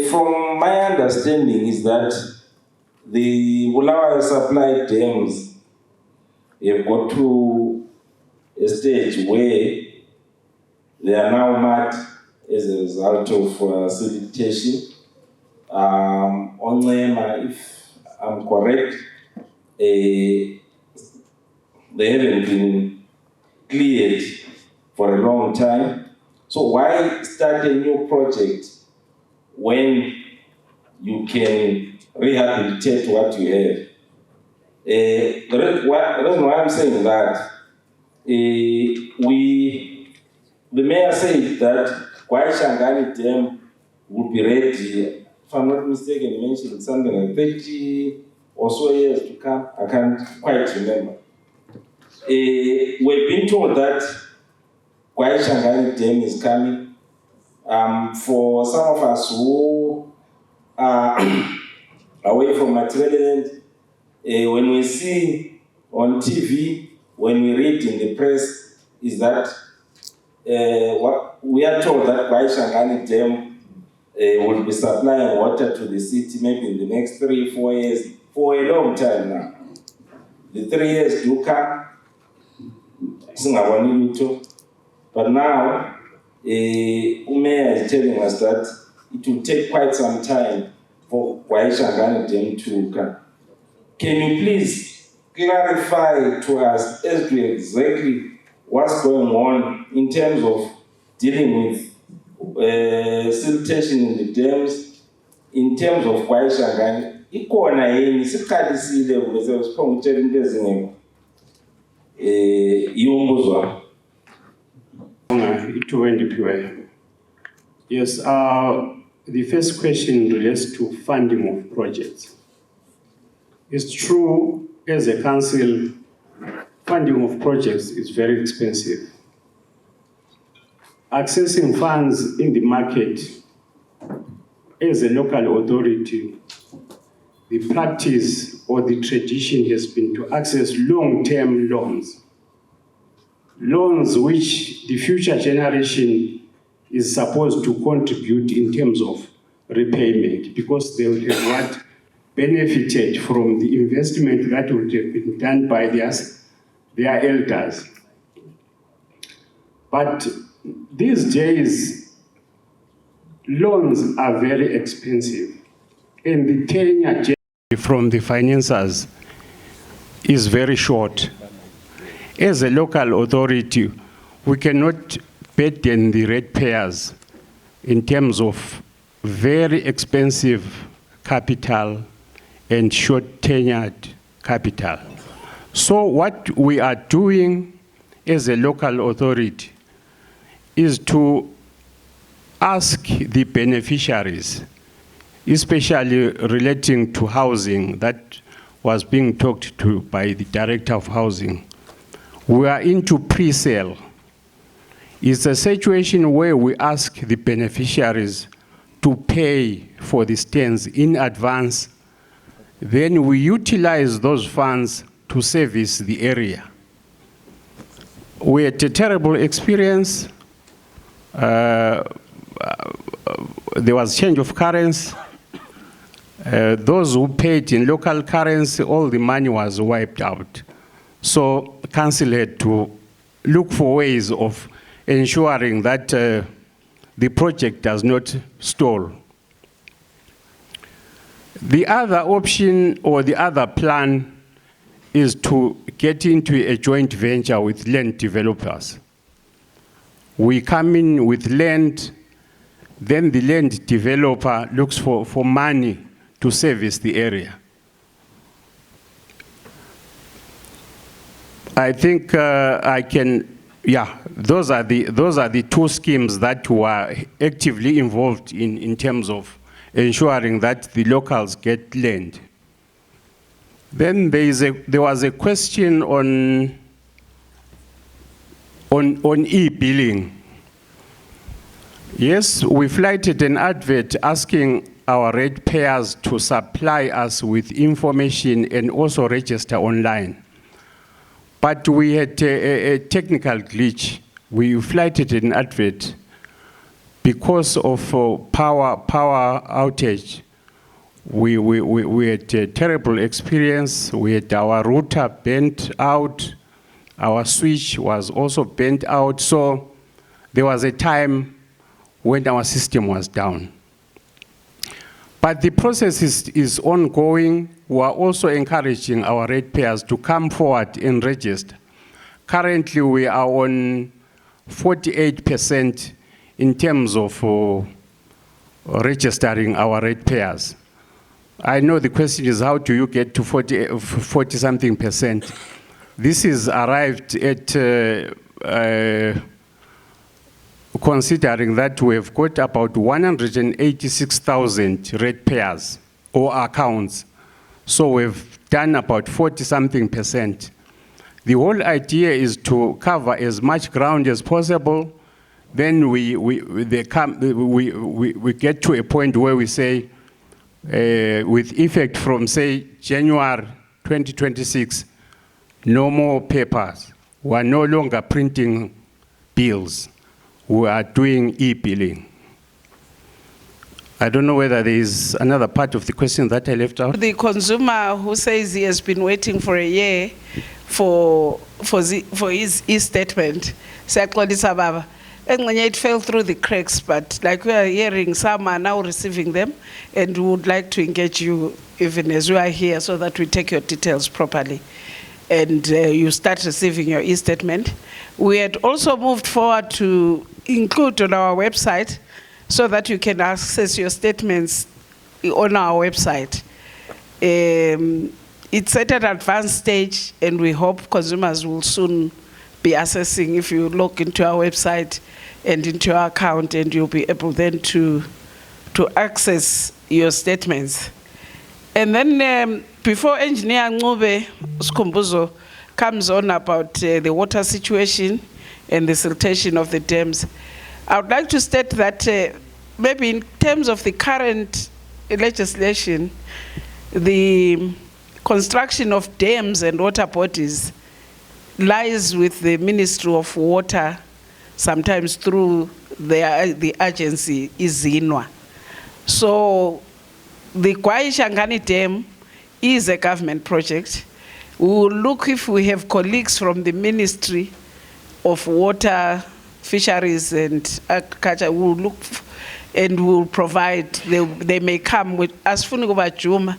from my understanding is that the Bulawayo supply dams have got to a stage where they are now mud as a result of sedimentation. If I'm correct, they haven't been cleared for a long time. So why start a new project when you can rehabilitate what you have? The reason why I'm saying that, the mayor said that Kwai Shangani Dam will be ready, if I'm not mistaken, he mentioned something like 30 or so years to come. I can't quite remember. We've been told that Kwai Shangani Dam is coming. For some of us who are away from Matriland, when we see on TV, when we read in the press, is that what we are told that Kwai Shangani Dam will be supplying water to the city maybe in the next 3-4 years, for a long time now. The 3 years do come. But now, Mayor is telling us that it will take quite some time for Kwai Shangani Dam to come. Can you please clarify to us as to exactly what's going on in terms of dealing with siltation in the dams, in terms of Kwai Shangani? Ikona yini siqalisile ukuze siphonge ukutshela into ezingekho. Iumbuzo. Yes, the first question relates to funding of projects. It's true, as a council, funding of projects is very expensive. Accessing funds in the market, as a local authority, the practice or the tradition has been to access long-term loans. loans which the future generation is supposed to contribute in terms of repayment, because they would have what benefited from the investment that would have been done by their elders. But these days, loans are very expensive, and the tenure from the financiers is very short. As a local authority, we cannot burden the ratepayers in terms of very expensive capital and short-tenured capital. So what we are doing as a local authority is to ask the beneficiaries, especially relating to housing that was being talked to by the Director of Housing. We are into pre-sale. It's a situation where we ask the beneficiaries to pay for the stands in advance. Then we utilize those funds to service the area. We had a terrible experience. There was change of currency. Those who paid in local currency, all the money was wiped out. So council had to look for ways of ensuring that the project does not stall. The other option or the other plan is to get into a joint venture with land developers. We come in with land, then the land developer looks for money to service the area. I think those are the two schemes that were actively involved in terms of ensuring that the locals get land. Then there was a question on e-billing. Yes, we flighted an advert asking our ratepayers to supply us with information and also register online. But we had a technical glitch. We flighted an advert because of power outage. We had a terrible experience. We had our router bent out. Our switch was also bent out. So there was a time when our system was down. But the process is ongoing. We are also encouraging our ratepayers to come forward and register. Currently, we are on 48% in terms of registering our ratepayers. I know the question is, how do you get to 40-something percent? This is arrived at considering that we have got about 186,000 ratepayers or accounts. So we've done about 40-something percent. The whole idea is to cover as much ground as possible. Then we get to a point where we say, with effect from, say, January 2026, no more papers. We are no longer printing bills. We are doing e-billing. I don't know whether there is another part of the question that I left out. The consumer who says he has been waiting for a year for his e-statement, it fell through the cracks, but like we are hearing, some are now receiving them, and we would like to engage you even as you are here so that we take your details properly and you start receiving your e-statement. We had also moved forward to include on our website so that you can access your statements on our website. It's at an advanced stage, and we hope consumers will soon be assessing. If you log into our website and into our account, and you'll be able then to access your statements. And then before Engineer Ncube Skhumbuzo comes on about the water situation and the siltation of the dams, I would like to state that maybe in terms of the current legislation, the construction of dams and water bodies lies with the Ministry of Water, sometimes through the agency IZINWA. So the Kwai Shangani Dam is a government project. We will look if we have colleagues from the Ministry of Water, Fisheries and Agriculture. We will look and we will provide, they may come with, as Funiguba Juma,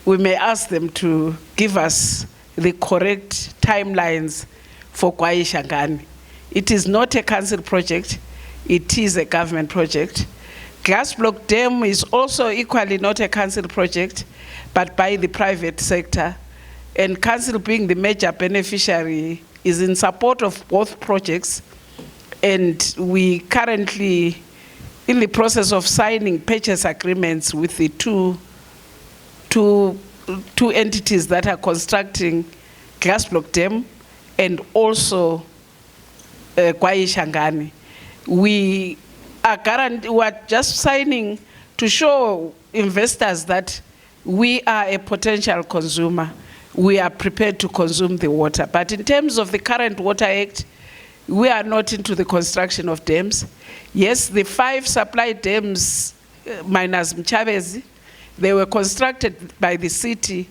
we may ask them to give us the correct timelines for Kwai Shangani. It is not a council project, it is a government project. Gas block dam is also equally not a council project, but by the private sector. And council, being the major beneficiary, is in support of both projects. And we currently in the process of signing purchase agreements with the two entities that are constructing gas block dam and also Kwai Shangani. We are just signing to show investors that we are a potential consumer. We are prepared to consume the water. But in terms of the current Water Act, we are not into the construction of dams. Yes, the 5 supply dams, minus Mchabezi, they were constructed by the city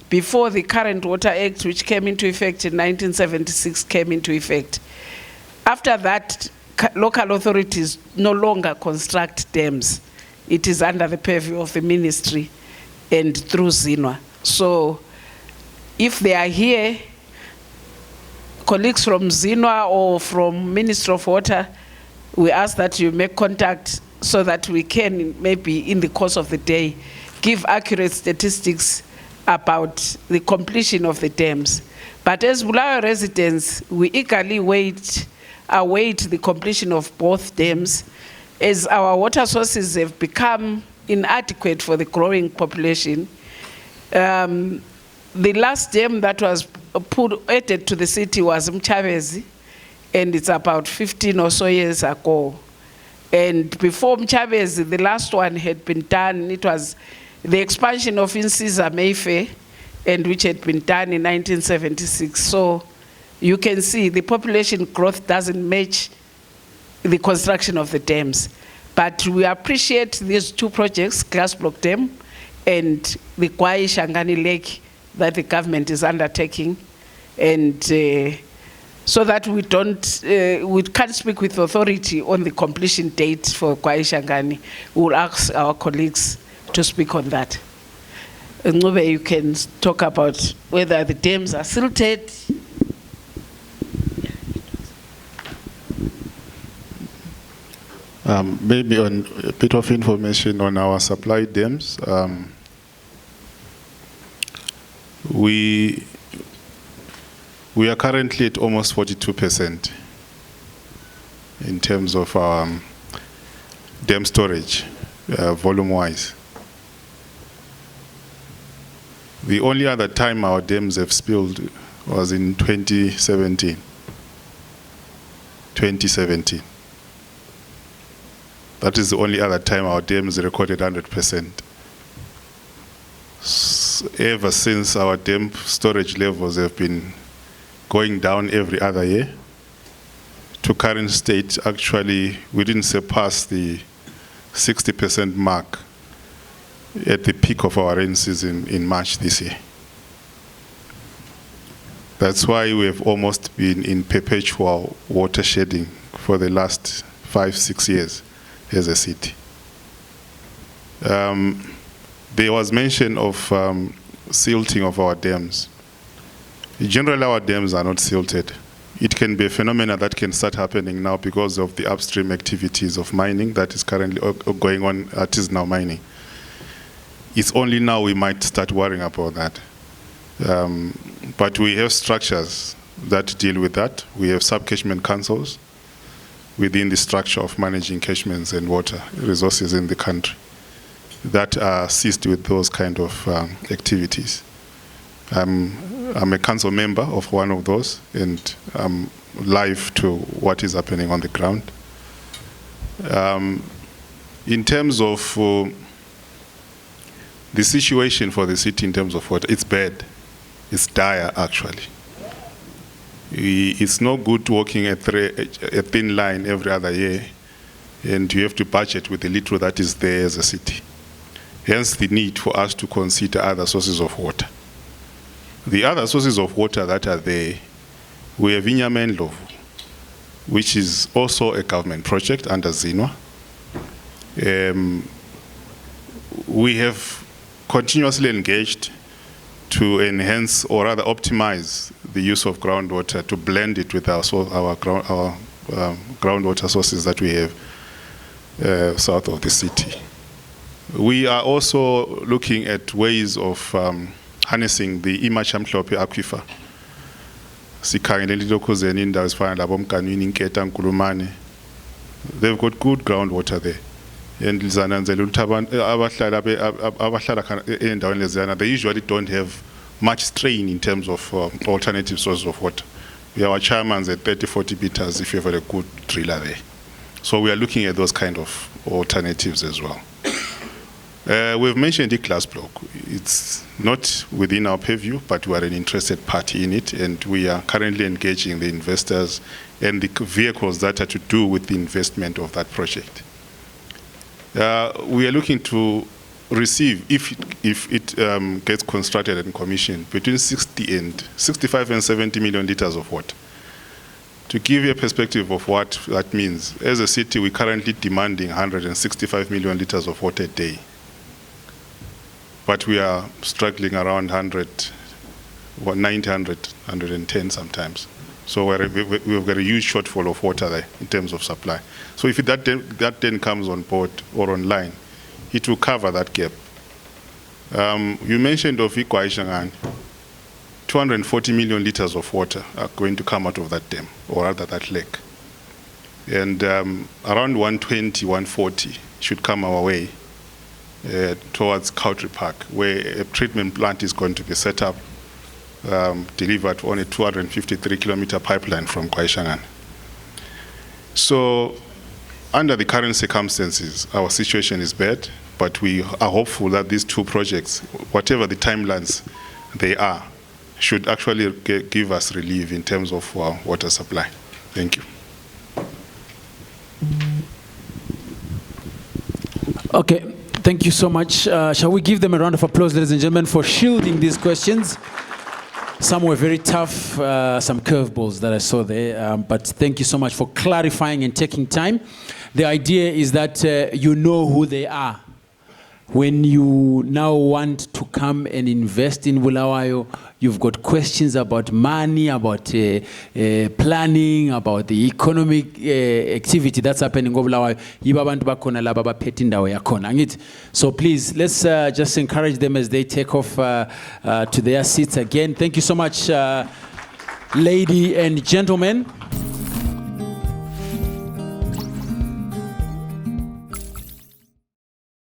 before the current Water Act, which came into effect in 1976, came into effect. After that, local authorities no longer construct dams. It is under the purview of the ministry and through ZINWA. So if they are here, colleagues from ZINWA or from Ministry of Water, we ask that you make contact so that we can, maybe in the course of the day, give accurate statistics about the completion of the dams. But as Bulawayo residents, we eagerly await the completion of both dams, as our water sources have become inadequate for the growing population. The last dam that was added to the city was Mchabezi, and it's about 15 or so years ago. And before Mchabezi, the last one had been done. It was the expansion of Insiza Mayfair, and which had been done in 1976. So you can see the population growth doesn't match the construction of the dams. But we appreciate these 2 projects, gas block dam and the Kwai Shangani Lake, that the government is undertaking. And so that we can't speak with authority on the completion date for Kwai Shangani. We'll ask our colleagues to speak on that. Ngube, you can talk about whether the dams are silted. Maybe on a bit of information on our supply dams. We are currently at almost 42% in terms of our dam storage, volume-wise. The only other time our dams have spilled was in 2017. That is the only other time our dams recorded 100%. Ever since, our dam storage levels have been going down every other year. To current state, actually, we didn't surpass the 60% mark at the peak of our rain season in March this year. That's why we have almost been in perpetual water shedding for the last 5-6 years as a city. There was mention of silting of our dams. Generally, our dams are not silted. It can be a phenomenon that can start happening now because of the upstream activities of mining that is currently going on, artisanal mining. It's only now we might start worrying about that. But we have structures that deal with that. We have sub-catchment councils within the structure of managing catchments and water resources in the country that are assist with those kind of activities. I'm a council member of one of those, and I'm live to what is happening on the ground. In terms of the situation for the city in terms of water, it's bad. It's dire, actually. It's no good walking a thin line every other year, and you have to budget with the little that is there as a city. Hence the need for us to consider other sources of water. The other sources of water that are there, we have Inyamenlovu, which is also a government project under ZINWA. We have continuously engaged to enhance or rather optimize the use of groundwater, to blend it with our groundwater sources that we have south of the city. We are also looking at ways of harnessing the Imachamhlope aquifer. They've got good groundwater there. And they usually don't have much strain in terms of alternative sources of water. We have our chairmans at 30-40 meters if you have a good driller there. So we are looking at those kind of alternatives as well. We've mentioned the glass block. It's not within our purview, but we are an interested party in it, and we are currently engaging the investors and the vehicles that are to do with the investment of that project. We are looking to receive, if it gets constructed and commissioned, between 65 and 70 million liters of water. To give you a perspective of what that means, as a city, we're currently demanding 165 million liters of water a day. But we are struggling around 100, 90, 110 sometimes. So we've got a huge shortfall of water there in terms of supply. So if that then comes on board or online, it will cover that gap. You mentioned of Ikwaishangani. 240 million liters of water are going to come out of that dam, or rather that lake. And around 120, 140 should come our way towards Country Park, where a treatment plant is going to be set up, delivered on a 253-kilometer pipeline from Kwaishangani. So under the current circumstances, our situation is bad, but we are hopeful that these two projects, whatever the timelines they are, should actually give us relief in terms of water supply. Thank you. Okay, thank you so much. Shall we give them a round of applause, ladies and gentlemen, for shielding these questions? Some were very tough, some curveballs that I saw there, but thank you so much for clarifying and taking time. The idea is that you know who they are. When you now want to come and invest in Bulawayo, you've got questions about money, about planning, about the economic activity that's happening in Bulawayo. So please, let's just encourage them as they take off to their seats again. Thank you so much, ladies and gentlemen.